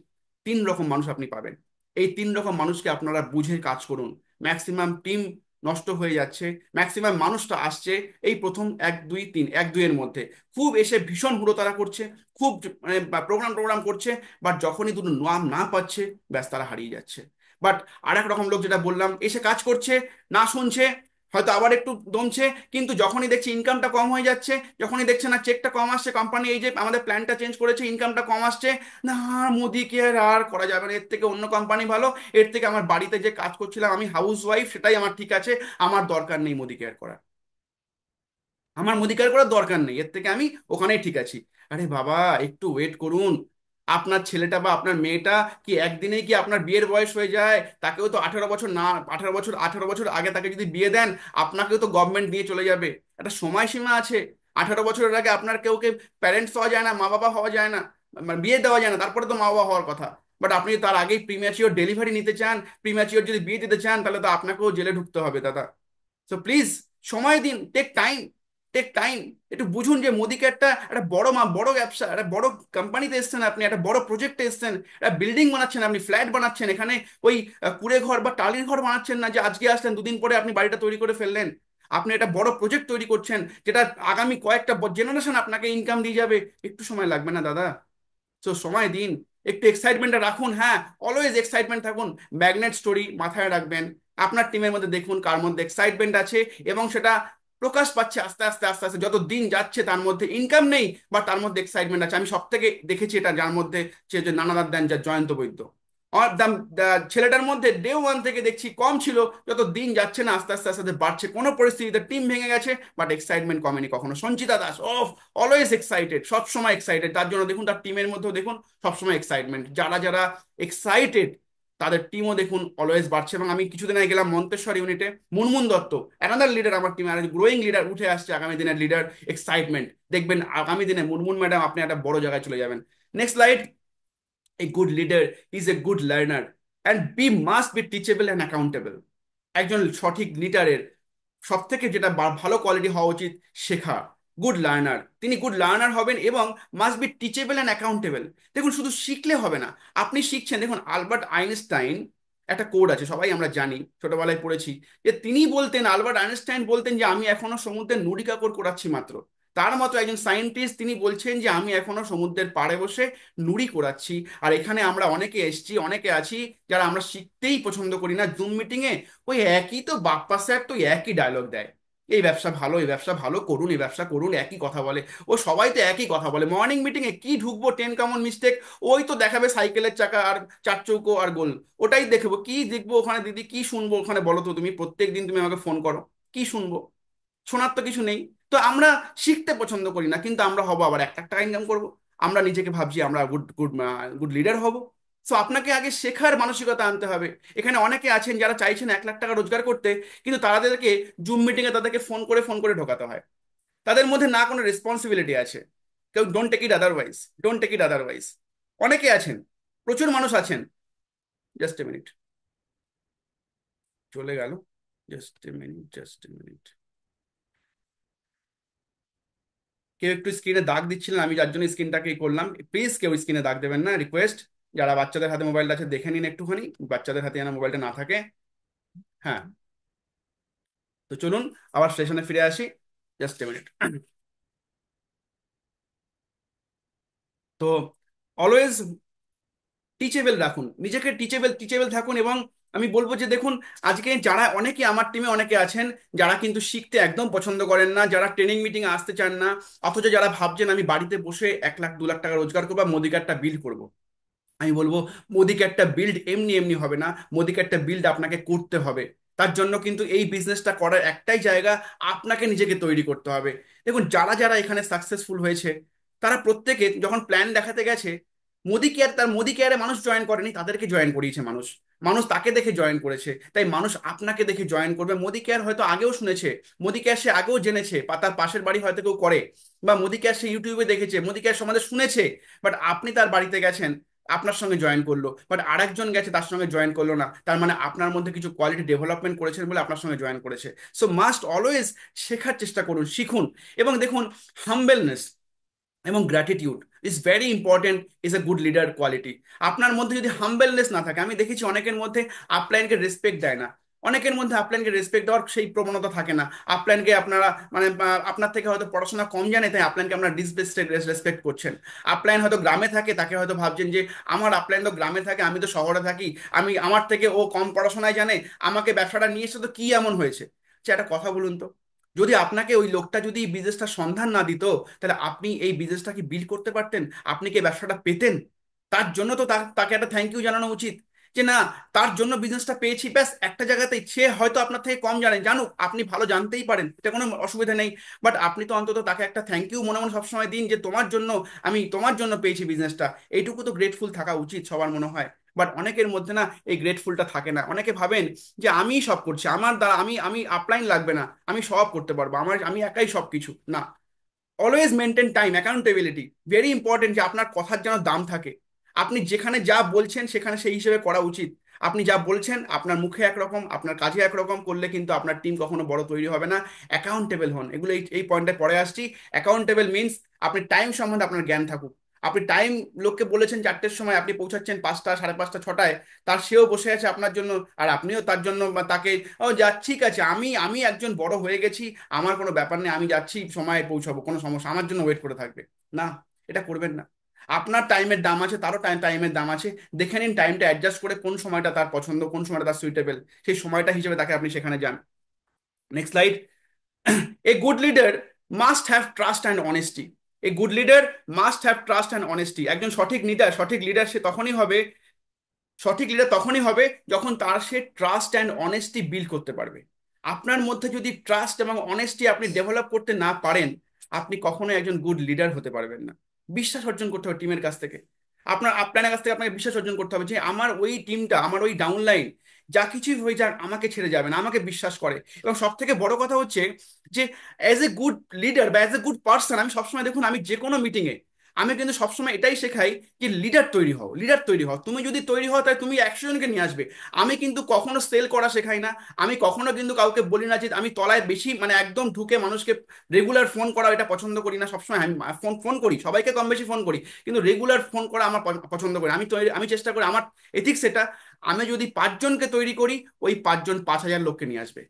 তিন রকম মানুষ আপনি পাবেন। এই তিন রকম মানুষকে আপনারা বুঝে কাজ করুন। ম্যাক্সিমাম টিম নষ্ট হয়ে যাচ্ছে, ম্যাক্সিমাম মানুষটা আসছে এই প্রথম এক দুই তিন, এক দুইয়ের মধ্যে খুব এসে ভীষণ হুড়োতাড়া করছে, খুব মানে প্রোগ্রাম টোগ্রাম করছে, বাট যখনই দুটো নাম না পাচ্ছে ব্যাস তারা হারিয়ে যাচ্ছে। বাট আর এক রকম লোক যেটা বললাম, এসে কাজ করছে, না শুনছে, হয়তো আবার একটু দমছে, কিন্তু যখনই দেখছে ইনকামটা কম হয়ে যাচ্ছে, যখনই দেখছে না চেকটা কম আসছে, কোম্পানি এই যে আমাদের প্ল্যানটা চেঞ্জ করেছে, ইনকামটা কম আসছে, না মোদি কেয়ার আর করা যাবে না, এর থেকে অন্য কোম্পানি ভালো, এর থেকে আমার বাড়িতে যে কাজ করছিলাম আমি হাউস ওয়াইফ সেটাই আমার ঠিক আছে, আমার দরকার নেই মোদি কেয়ার করা, আমার অধিকার করার দরকার নেই, এর থেকে আমি ওখানেই ঠিক আছি। আরে বাবা, একটু ওয়েট করুন। আপনার ছেলেটা বা আপনার মেয়েটা কি একদিনেই কি আপনার বিয়ের বয়স হয়ে যায়? তাকেও তো 18 বছর না, 18 বছর, 18 বছর আগে তাকে যদি বিয়ে দেন, আপনাকেও তো গভর্নমেন্ট নিয়ে চলে যাবে। একটা সময়সীমা আছে। 18 বছরের আগে আপনার কেউকে প্যারেন্টস হওয়া যায় না, মা বাবা হওয়া যায় না, মানে বিয়ে দেওয়া যায় না, তারপরে তো মা বাবা হওয়ার কথা। বাট আপনি তার আগেই প্রিম্যাচিওর ডেলিভারি নিতে চান, প্রিম্যাচিওর যদি বিয়ে দিতে চান, তাহলে তো আপনাকেও জেলে ঢুকতে হবে দাদা। সো প্লিজ সময় দিন, টেক টাইম, টেক টাইম। একটু বুঝুন যে মোদিকে একটা একটা বড় বড় ব্যবসা, একটা বড় কোম্পানিতে এসেছেন আপনি, একটা বড় প্রজেক্টে এসেছেন, একটা বিল্ডিং বানাচ্ছেন, আপনি ফ্ল্যাট বানাচ্ছেন, এখানে ওই কুড়ে ঘর বা টালির ঘর বানাচ্ছেন না যে আজকে আসলেন দুদিন পরে আপনি বাড়িটা তৈরি করে ফেললেন। আপনি একটা বড় প্রজেক্ট তৈরি করছেন, যেটা আগামী কয়েকটা জেনারেশন আপনাকে ইনকাম দিয়ে যাবে। একটু সময় লাগবে না দাদা? তো সময় দিন, একটু এক্সাইটমেন্টটা রাখুন। হ্যাঁ, অলওয়েজ এক্সাইটমেন্ট থাকুন। ম্যাগনেট স্টোরি মাথায় রাখবেন। আপনার টিমের মধ্যে দেখুন কার মধ্যে এক্সাইটমেন্ট আছে, এবং সেটা প্রকাশ পাচ্ছে আস্তে আস্তে আস্তে আস্তে, যত দিন যাচ্ছে তার মধ্যে ইনকাম নেই বা তার মধ্যে এক্সাইটমেন্ট আছে। আমি সব থেকে দেখেছি এটা, যার মধ্যে সে যে নানাদার দেন, যা জয়ন্ত বৈদ্য, আর ছেলেটার মধ্যে ডে ওয়ান থেকে দেখছি কম ছিল, যত দিন যাচ্ছে না আস্তে আস্তে আস্তে আস্তে বাড়ছে। কোনো পরিস্থিতিতে টিম ভেঙে গেছে বাট এক্সাইটমেন্ট কমেনি কখনো। Sanchita Das, of, always excited, সবসময় এক্সাইটেড। তার জন্য দেখুন তার টিমের মধ্যেও দেখুন সবসময় এক্সাইটমেন্ট। যারা যারা এক্সাইটেড তাদের টিমও দেখুন অলওয়েজ বাড়ছে। এবং আমি কিছুদিন আগে গেলাম মন্তেশ্বর ইউনিটে, মুনমুন দত্ত, অ্যানাদার লিডার আমার টিমে, আর গ্রোয়িং লিডার উঠে আসছে, আগামী দিনের লিডার। এক্সাইটমেন্ট দেখবেন আগামী দিনে মুনমুন ম্যাডাম আপনি একটা বড় জায়গায় চলে যাবেন। Next slide. A good leader is a good learner and be must be teachable and accountable. একজন সঠিক লিডারের সব থেকে যেটা ভালো কোয়ালিটি হওয়া উচিত, শেখা। গুড লার্নার, তিনি গুড লার্নার হবেন এবং must be teachable and accountable. দেখুন শুধু শিখলে হবে না, আপনি শিখছেন। দেখুন আলবার্ট আইনস্টাইন, একটা কোড আছে সবাই আমরা জানি, ছোটবেলায় পড়েছি, যে তিনি বলতেন, আলবার্ট আইনস্টাইন বলতেন যে আমি এখনো সমুদ্রের নুড়ি কাকড় কোড়াচ্ছি মাত্র। তার মতো একজন সায়েন্টিস্ট তিনি বলছেন যে আমি এখনো সমুদ্রের পাড়ে বসে নুড়ি কোড়াচ্ছি। আর এখানে আমরা অনেকে এসছি, অনেকে আছি যারা আমরা শিখতেই পছন্দ করি না। জুম মিটিং এ ওই একই তো বাপ্পা স্যার তো একই ডায়লগ দেয়, এই ব্যবসা ভালো, এই ব্যবসা ভালো করুন, এই ব্যবসা করুন, একই কথা বলে। ও সবাই তো একই কথা বলে। মর্নিং মিটিং এ কি ঢুকবো, 10 কমন মিস্টেক, ওই তো দেখাবে সাইকেলের চাকা আর চার চৌকো আর গোল, ওটাই দেখবো। কি দেখবো ওখানে দিদি, কি শুনবো ওখানে বলো তো তুমি? প্রত্যেক দিন তুমি আমাকে ফোন করো, কি শুনবো? শোনার তো কিছু নেই। তো আমরা শিখতে পছন্দ করি না, কিন্তু আমরা হবো আবার 1 লাখ টাকা ইনকাম করবো। আমরা নিজেকে ভাবছি আমরা গুড গুড গুড লিডার হব। সো আপনাকে আগে শেখার মানসিকতা আনতে হবে। এখানে অনেকে আছেন যারা চাইছেন 1 লাখ টাকা রোজগার করতে, কিন্তু তাদেরকে জুম মিটিং এ তাদেরকে ফোন করে ঢোকাতে হয়। তাদের মধ্যে না কোনো রেসপন্সিবিলিটি আছে। কেউ don't take it otherwise, don't take it otherwise. অনেকে আছেন, প্রচুর মানুষ আছেন। জাস্ট এ মিনিট, চলে গেল। Just a minute, just a minute. কেউ একটু স্ক্রিনে দাগ দিচ্ছিলেন, আমি যার জন্য স্ক্রিনটাকে করলাম। প্লিজ কেউ স্ক্রিনে দাগ দেবেন না, রিকোয়েস্ট। যারা বাচ্চাদের হাতে মোবাইলটা আছে দেখে নিন একটুখানি, বাচ্চাদের হাতে যেন মোবাইলটা না থাকে। হ্যাঁ, তো চলুন আবার স্টেশনে ফিরে আসি। Just a minute. তো অলওয়েজ টিচেবল রাখুন নিজেকে, টিচেবল টিচেবল থাকুন। এবং আমি বলবো যে দেখুন, আজকে যারা অনেকে আমার টিমে অনেকে আছেন যারা কিন্তু শিখতে একদম পছন্দ করেন না, যারা ট্রেনিং মিটিং আসতে চান না, অথচ যারা ভাবছেন আমি বাড়িতে বসে 1 লাখ 2 লাখ টাকা রোজগার করবো, মোদিকারটা বিল্ড করবো। আমি বলবো মোদিকে একটা বিল্ড এমনি এমনি হবে না, মোদিকে একটা বিল্ড আপনাকে করতে হবে। তার জন্য কিন্তু এই বিজনেসটা করার একটাই জায়গা, আপনাকে নিজেকে তৈরি করতে হবে। দেখুন, যারা যারা এখানে সাকসেসফুল হয়েছে, তারা প্রত্যেকে যখন প্ল্যান দেখাতে গেছে, মোদি কেয়ারে মানুষ জয়েন করেনি, তাদেরকে জয়েন করিয়েছে মানুষ। মানুষ তাকে দেখে জয়েন করেছে, তাই মানুষ আপনাকে দেখে জয়েন করবে। মোদি কেয়ার হয়তো আগেও শুনেছে, মোদি কেয়ার সে আগেও জেনেছে, বা তার পাশের বাড়ি হয়তো কেউ করে, বা মোদি কেয়ার সে ইউটিউবে দেখেছে, মোদি কেয়ার সম্বন্ধে শুনেছে, বাট আপনি তার বাড়িতে গেছেন, আপনার সঙ্গে জয়েন করলো, বাট আরেকজন গেছে তার সঙ্গে জয়েন করলো না, তার মানে আপনার মধ্যে কিছু কোয়ালিটি ডেভেলপমেন্ট করেছেন বলে আপনার সঙ্গে জয়েন করেছে। সো মাস্ট অলওয়েজ শেখার চেষ্টা করুন, শিখুন। এবং দেখুন, হাম্বেলনেস এবং gratitude is very important, is a good leader quality. আপনার মধ্যে যদি হাম্বেলনেস না থাকে, আমি দেখেছি অনেকের মধ্যে আপলাইনকে রেসপেক্ট দেয় না, অনেকের মধ্যে আপলাইনকে রেসপেক্ট দেওয়ার সেই প্রবণতা থাকে না। আপলাইনকে আপনারা মানে আপনার থেকে হয়তো পড়াশোনা কম জানে, তাই আপলাইনকে আপনারা রেসপেক্ট করছেন। আপলাইন হয়তো গ্রামে থাকে, তাকে হয়তো ভাবছেন যে আমার আপলাইন তো গ্রামে থাকে, আমি তো শহরে থাকি, আমি আমার থেকে ও কম পড়াশোনায় জানে, আমাকে ব্যবসাটা নিয়ে এসে তো কি এমন হয়েছে। আচ্ছা, একটা কথা বলুন তো, যদি আপনাকে ওই লোকটা যদি বিজনেসটা সন্ধান না দিত, তাহলে আপনি এই বিজনেসটা কি বিল্ড করতে পারতেন? আপনি কি ব্যবসাটা পেতেন? তার জন্য তো তাকে একটা থ্যাংক ইউ জানানো উচিত, যে না, তার জন্য বিজনেসটা পেয়েছি, ব্যাস একটা জায়গাতেই। সে হয়তো আপনার থেকে কম জানেন, জানুক, আপনি ভালো জানতেই পারেন, এটা কোনো অসুবিধা নেই, বাট আপনি তো অন্তত তাকে একটা থ্যাংক ইউ মনে মনে সবসময় দিন, যে তোমার জন্য, আমি তোমার জন্য পেয়েছি বিজনেসটা। এইটুকু তো গ্রেটফুল থাকা উচিত সবার মনে হয়। বাট অনেকের মধ্যে না এই গ্রেটফুলটা থাকে না। অনেকে ভাবেন যে আমি সব করছি, আমার দ্বারা আমি আমি আপলাইন লাগবে না, আমি সব করতে পারবো, আমি একাই সব কিছু না। Always maintain time accountability, very important, যে আপনার কথার যেন দাম থাকে। আপনি যেখানে যা বলছেন সেখানে সেই হিসেবে করা উচিত। আপনি যা বলছেন আপনার মুখে একরকম, আপনার কাজে একরকম করলে কিন্তু আপনার টিম কখনো বড় তৈরি হবে না। অ্যাকাউন্টেবল হন, এগুলো এই পয়েন্টে পরে আসছি। অ্যাকাউন্টেবল মিনস আপনি টাইম সম্বন্ধে আপনার জ্ঞান থাকুক। আপনি টাইম, লোককে বলেছেন 4টের সময়, আপনি পৌঁছাচ্ছেন 5টা, 5:30, 6টায়, তার সেও বসে আছে আপনার জন্য, আর আপনিও তার জন্য বা তাকে, ও যা ঠিক আছে, আমি আমি একজন বড় হয়ে গেছি, আমার কোনো ব্যাপার নেই, আমি যাচ্ছি, সময়ে পৌঁছাবো, কোনো সমস্যা, আমার জন্য ওয়েট করে থাকবে না। এটা করবেন না। আপনার টাইমের দাম আছে, তারও টাইমের দাম আছে। দেখে নিন টাইমটা অ্যাডজাস্ট করে কোন সময়টা তার পছন্দ, কোন সময়টা তার সুইটেবল, সেই সময়টা হিসেবে তাকে আপনি সেখানে যান। Next slide. A good leader must have trust and honesty. A good leader must have trust and honesty. একজন সঠিক লিডার সে তখনই হবে, যখন তার সে ট্রাস্ট অ্যান্ড অনেস্টি বিল্ড করতে পারবে। আপনার মধ্যে যদি ট্রাস্ট এবং অনেস্টি আপনি ডেভেলপ করতে না পারেন, আপনি কখনোই একজন গুড লিডার হতে পারবেন না। বিশ্বাস অর্জন করতে হবে টিমের কাছ থেকে, আপনার কাছ থেকে আপনাকে বিশ্বাস অর্জন করতে হবে, যে আমার ওই টিমটা, আমার ওই ডাউনলাইন, যা কিছুই হয়ে যাক আমাকে ছেড়ে যাবে না, আমাকে বিশ্বাস করে। এবং সব থেকে বড় কথা হচ্ছে যে অ্যাজ এ গুড লিডার বা অ্যাজ এ গুড পার্সন, আমি সবসময়, দেখুন, আমি যে কোনো মিটিংয়ে আমি কিন্তু সবসময় এটাই শেখাই, যে লিডার তৈরি হও, লিডার তৈরি হও। তুমি যদি তৈরি হও, তাই তুমি 100 জনকে নিয়ে আসবে। আমি কিন্তু কখনো সেল করা শেখাই না। আমি কখনো কিন্তু কাউকে বলি না যে আমি তলায় বেশি, মানে একদম ঢুকে মানুষকে রেগুলার ফোন করা, এটা পছন্দ করি না। সবসময় আমি ফোন ফোন করি, সবাইকে কম বেশি ফোন করি, কিন্তু রেগুলার ফোন করা আমার পছন্দ করি। আমি চেষ্টা করি, আমার এথিক্স এটা, আমি যদি 5 জনকে তৈরি করি, ওই 5 জন 5,000 লোককে নিয়ে আসবে।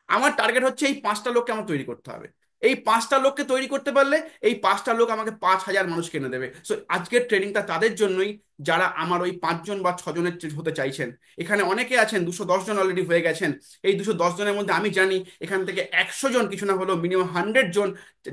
আমার টার্গেট হচ্ছে এই 5টা লোককে আমার তৈরি করতে হবে। এই 5টা লোককে তৈরি করতে পারলে এই 5টা লোক আমাকে 5,000 মানুষ কিনে দেবে। সো আজকের ট্রেনিংটা তাদের জন্যই, যারা আমার ওই 5 জন বা 6 জনের হতে চাইছেন। এখানে অনেকে আছেন, 210 জন অলরেডি হয়ে গেছেন। এই 210 জনের মধ্যে আমি জানি এখান থেকে 100 জন, কিছু না হলেও মিনিমাম 100 জন,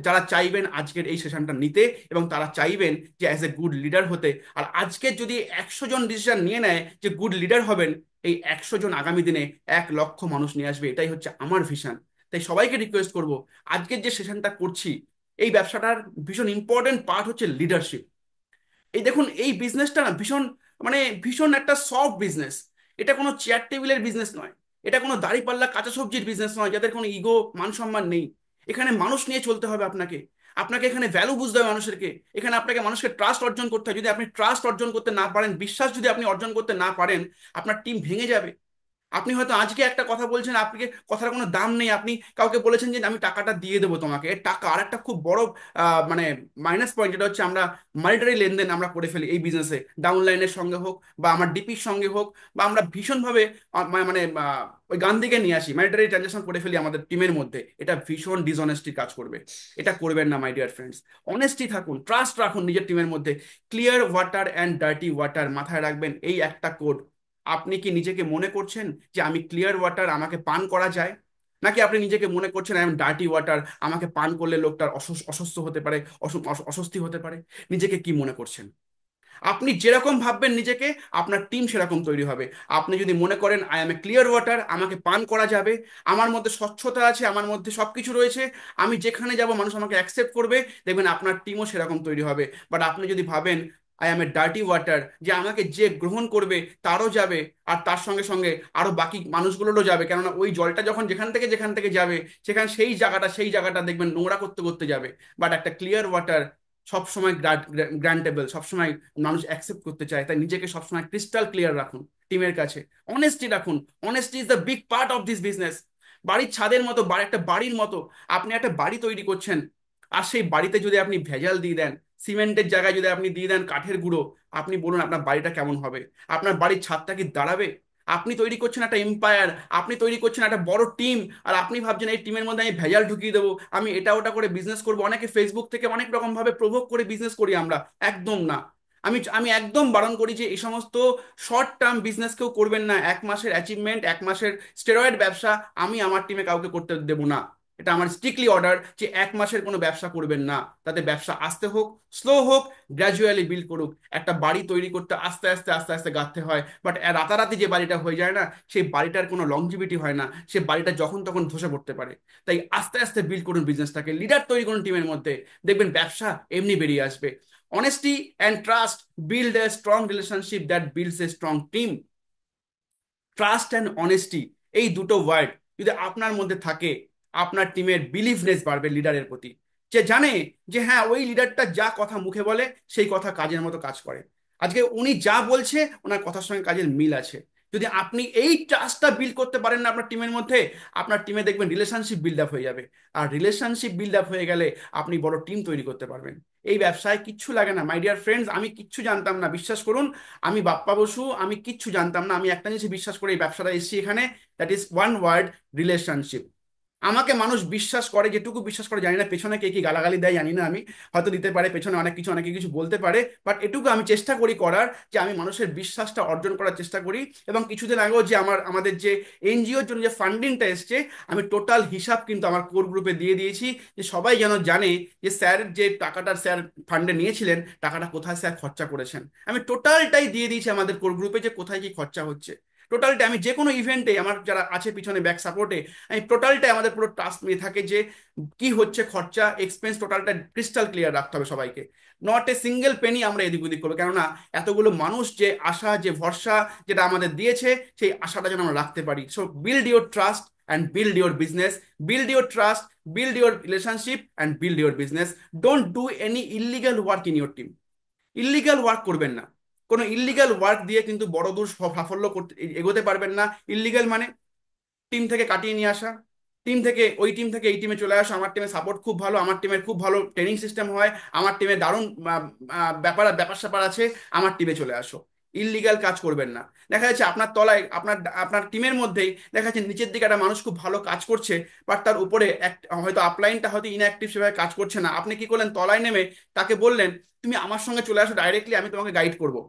যারা চাইবেন আজকের এই সেশনটা নিতে, এবং তারা চাইবেন যে অ্যাজ এ গুড লিডার হতে। আর আজকের যদি 100 জন ডিসিশন নিয়ে নেয় যে গুড লিডার হবেন, এই 100 জন আগামী দিনে 1 লক্ষ মানুষ নিয়ে আসবে। এটাই হচ্ছে আমার ভিশন। তাই সবাইকে রিকোয়েস্ট করব, আজকের যে সেশনটা করছি, এই ব্যবসাটার ভীষণ ইম্পর্টেন্ট পার্ট হচ্ছে লিডারশিপ। এই দেখুন, এই বিজনেসটা না ভীষণ, মানে ভীষণ একটা সফট বিজনেস। এটা কোনো চেয়ার টেবিলের বিজনেস নয়, এটা কোনো দাঁড়িপাল্লা কাঁচা সবজির বিজনেস নয়, যাদের কোনো ইগো, মান সম্মান নেই। এখানে মানুষ নিয়ে চলতে হবে আপনাকে। আপনাকে এখানে ভ্যালু বুঝতে হবে মানুষেরকে। এখানে আপনাকে মানুষকে ট্রাস্ট অর্জন করতে হয়। যদি আপনি ট্রাস্ট অর্জন করতে না পারেন, বিশ্বাস যদি আপনি অর্জন করতে না পারেন, আপনার টিম ভেঙে যাবে। আপনি হয়তো আজকে একটা কথা বলছেন, আপনাকে কথার কোনো দাম নেই, আপনি কাউকে বলেছেন যে আমি টাকাটা দিয়ে দেবো তোমাকে, এর টাকা। আর একটা খুব বড় মানে মাইনাস পয়েন্ট, যেটা হচ্ছে আমরা মানিটারি লেনদেন আমরা করে ফেলি এই বিজনেসে, ডাউনলাইনের সঙ্গে হোক বা আমার ডিপির সঙ্গে হোক, বা আমরা ভীষণভাবে মানে ওই গান দিকে নিয়ে আসি, মানিটারি ট্রানজাকশন করে ফেলি আমাদের টিমের মধ্যে। এটা ভীষণ ডিসঅনেস্টির কাজ করবে। এটা করবেন না মাই ডিয়ার ফ্রেন্ডস। অনেস্টি থাকুন, ট্রাস্ট রাখুন নিজের টিমের মধ্যে। Clear water and dirty water, মাথায় রাখবেন এই একটা কোড। আপনি কি নিজেকে মনে করছেন যে আমি ক্লিয়ার ওয়াটার, আমাকে পান করা যায়? নাকি আপনি নিজেকে মনে করছেন আই এম ডার্টি ওয়াটার, আমাকে পান করলে লোকটার অসুস্থ হতে পারে, অস্বস্তি হতে পারে? নিজেকে কি মনে করছেন? আপনি যেরকম ভাববেন নিজেকে, আপনার টিম সেরকম তৈরি হবে। আপনি যদি মনে করেন I M A clear water, আমাকে পান করা যাবে, আমার মধ্যে স্বচ্ছতা আছে, আমার মধ্যে সবকিছু রয়েছে, আমি যেখানে যাব মানুষ আমাকে অ্যাকসেপ্ট করবে, দেখবেন আপনার টিমও সেরকম তৈরি হবে। বাট আপনি যদি ভাবেন I M A dirty water, যে আমাকে যে গ্রহণ করবে তারও যাবে, আর তার সঙ্গে সঙ্গে আরো বাকি মানুষগুলোরও যাবে, কেননা ওই জলটা যখন যেখান থেকে যাবে, সেখানে সেই জায়গাটা দেখবেন নোংরা করতে করতে যাবে। বাট একটা ক্লিয়ার ওয়াটার সবসময় গ্রান্টেবল, সবসময় মানুষ অ্যাকসেপ্ট করতে চায়, তাই নিজেকে সবসময় ক্রিস্টাল ক্লিয়ার রাখুন টিমের কাছে। অনেস্টি রাখুন। Honesty is the big part of this business. বাড়ির ছাদের মতো, একটা বাড়ির মতো, আপনি একটা বাড়ি তৈরি করছেন, আর সেই বাড়িতে যদি আপনি ভেজাল দিয়ে দেন, সিমেন্টের জায়গায় যদি আপনি দিয়ে দেন কাঠের গুঁড়ো, আপনি বলুন আপনার বাড়িটা কেমন হবে? আপনার বাড়ির ছাদটা কি দাঁড়াবে? আপনি তৈরি করছেন একটা এম্পায়ার, আপনি তৈরি করছেন একটা বড় টিম, আর আপনি ভাবছেন এই টিমের মধ্যে আমি ভেজাল ঢুকিয়ে দেবো, আমি এটা ওটা করে বিজনেস করবো। অনেকে ফেসবুক থেকে অনেক রকম ভাবে প্রভোগ করে বিজনেস করি আমরা। একদম না। আমি আমি একদম বারণ করি যে এই সমস্ত শর্ট টার্ম বিজনেস কেউ করবেন না। 1 মাসের অ্যাচিভমেন্ট, 1 মাসের স্টেরয়েড ব্যবসা আমি আমার টিমে কাউকে করতে দেবো না। এটা আমার স্ট্রিক্টলি অর্ডার যে 1 মাসের কোনো ব্যবসা করবেন না। তাতে ব্যবসা আস্তে হোক, স্লো হোক, গ্র্যাজুয়ালি বিল্ড করুক। একটা বাড়ি তৈরি করতে আস্তে আস্তে আস্তে আস্তে গাঁথতে হয়, বাট রাতারাতি যে বাড়িটা হয়ে যায় না, সেই বাড়িটার কোনো লংজিভিটি হয় না, সে বাড়িটা যখন তখন ধসে পড়তে পারে। তাই আস্তে আস্তে বিল্ড করুন বিজনেসটাকে, লিডার তৈরি করুন টিমের মধ্যে, দেখবেন ব্যবসা এমনি বেরিয়ে আসবে। Honesty and trust build a strong relationship that builds a strong team. Trust and honesty, এই দুটো ওয়ার্ড যদি আপনার মধ্যে থাকে, আপনার টিমের বিলিভনেস বাড়বে লিডারের প্রতি। যে জানে যে হ্যাঁ, ওই লিডারটা যা কথা মুখে বলে সেই কথা কাজের মতো কাজ করে। আজকে উনি যা বলছে ওনার কথার সঙ্গে কাজের মিল আছে। যদি আপনি এই ট্রাস্টটা বিল্ড করতে পারেন না আপনার টিমের মধ্যে, আপনার টিমে দেখবেন রিলেশনশিপ বিল্ড আপ হয়ে যাবে। আর রিলেশনশিপ বিল্ড আপ হয়ে গেলে আপনি বড় টিম তৈরি করতে পারবেন। এই ব্যবসায় কিচ্ছু লাগে না মাই ডিয়ার ফ্রেন্ডস। আমি কিচ্ছু জানতাম না, বিশ্বাস করুন। আমি বাপ্পা বসু, আমি কিচ্ছু জানতাম না। আমি একটা জিনিস বিশ্বাস করে এই ব্যবসাটা এসেছি এখানে, that is one word, relationship. আমাকে মানুষ বিশ্বাস করে, যেটুকু বিশ্বাস করে জানি না, পেছনে কে কি গালাগালি দেয় জানি না আমি, হয়তো দিতে পারে, পেছনে অনেকে কিছু বলতে পারে, বাট এটুকু আমি চেষ্টা করি করার, যে আমি মানুষের বিশ্বাসটা অর্জন করার চেষ্টা করি। এবং কিছুদিন আগেও যে আমাদের যে এনজিওর জন্য যে ফান্ডিংটা এসছে, আমি টোটাল হিসাব কিন্তু আমার কোর গ্রুপে দিয়ে দিয়েছি, যে সবাই যেন জানে যে স্যার যে টাকাটা স্যার ফান্ডে নিয়েছিলেন, টাকাটা কোথায় স্যার খরচা করেছেন। আমি টোটালটাই দিয়ে দিয়েছি আমাদের কোর গ্রুপে, যে কোথায় কি খরচা হচ্ছে। টোটালটা আমি যে কোনো ইভেন্টে, আমার যারা আছে পিছনে ব্যাক সাপোর্টে, আমি টোটালটাই আমাদের পুরো টাস্ক নিয়ে থাকে যে কি হচ্ছে খরচা, এক্সপেন্স, টোটালটা ক্রিস্টাল ক্লিয়ার রাখতে হবে সবাইকে। নট এ সিঙ্গেল পেনি আমরা এদিক ওদিক করবো, কেননা এতগুলো মানুষ যে আশা, যে ভরসা যেটা আমাদের দিয়েছে, সেই আশাটা যেন আমরা রাখতে পারি। So build your trust and build your business. Build your trust, build your relationship and build your business. Don't do any illegal work in your team. Illegal work করবেন না। কোনো ইল্লিগাল ওয়ার্ক দিয়ে কিন্তু বড় দূর সাফল্য করতে এগোতে পারবেন না। ইল্লিগাল মানে টিম থেকে কাটিয়ে নিয়ে আসা, টিম থেকে এই টিমে চলে আসা, আমার টিমের সাপোর্ট খুব ভালো, আমার টিমের খুব ভালো ট্রেনিং সিস্টেম হয়, আমার টিমে দারুণ ব্যাপার ব্যাপার স্যাপার আছে, আমার টিমে চলে আসো। ইললিগাল কাজ করবেন না। দেখা যাচ্ছে আপনার তলায়, আপনার আপনার টিমের মধ্যেই দেখা যাচ্ছে নিচের দিকে একটা মানুষ খুব ভালো কাজ করছে, বাট তার উপরে হয়তো আপলাইনটা হয়তো ইনঅ্যাক্টিভ, সেভাবে কাজ করছে না। আপনি কি করলেন, তলায় নেমে তাকে বললেন তুমি আমার সঙ্গে চলে আসো ডাইরেক্টলি, আমি তোমাকে গাইড করবো।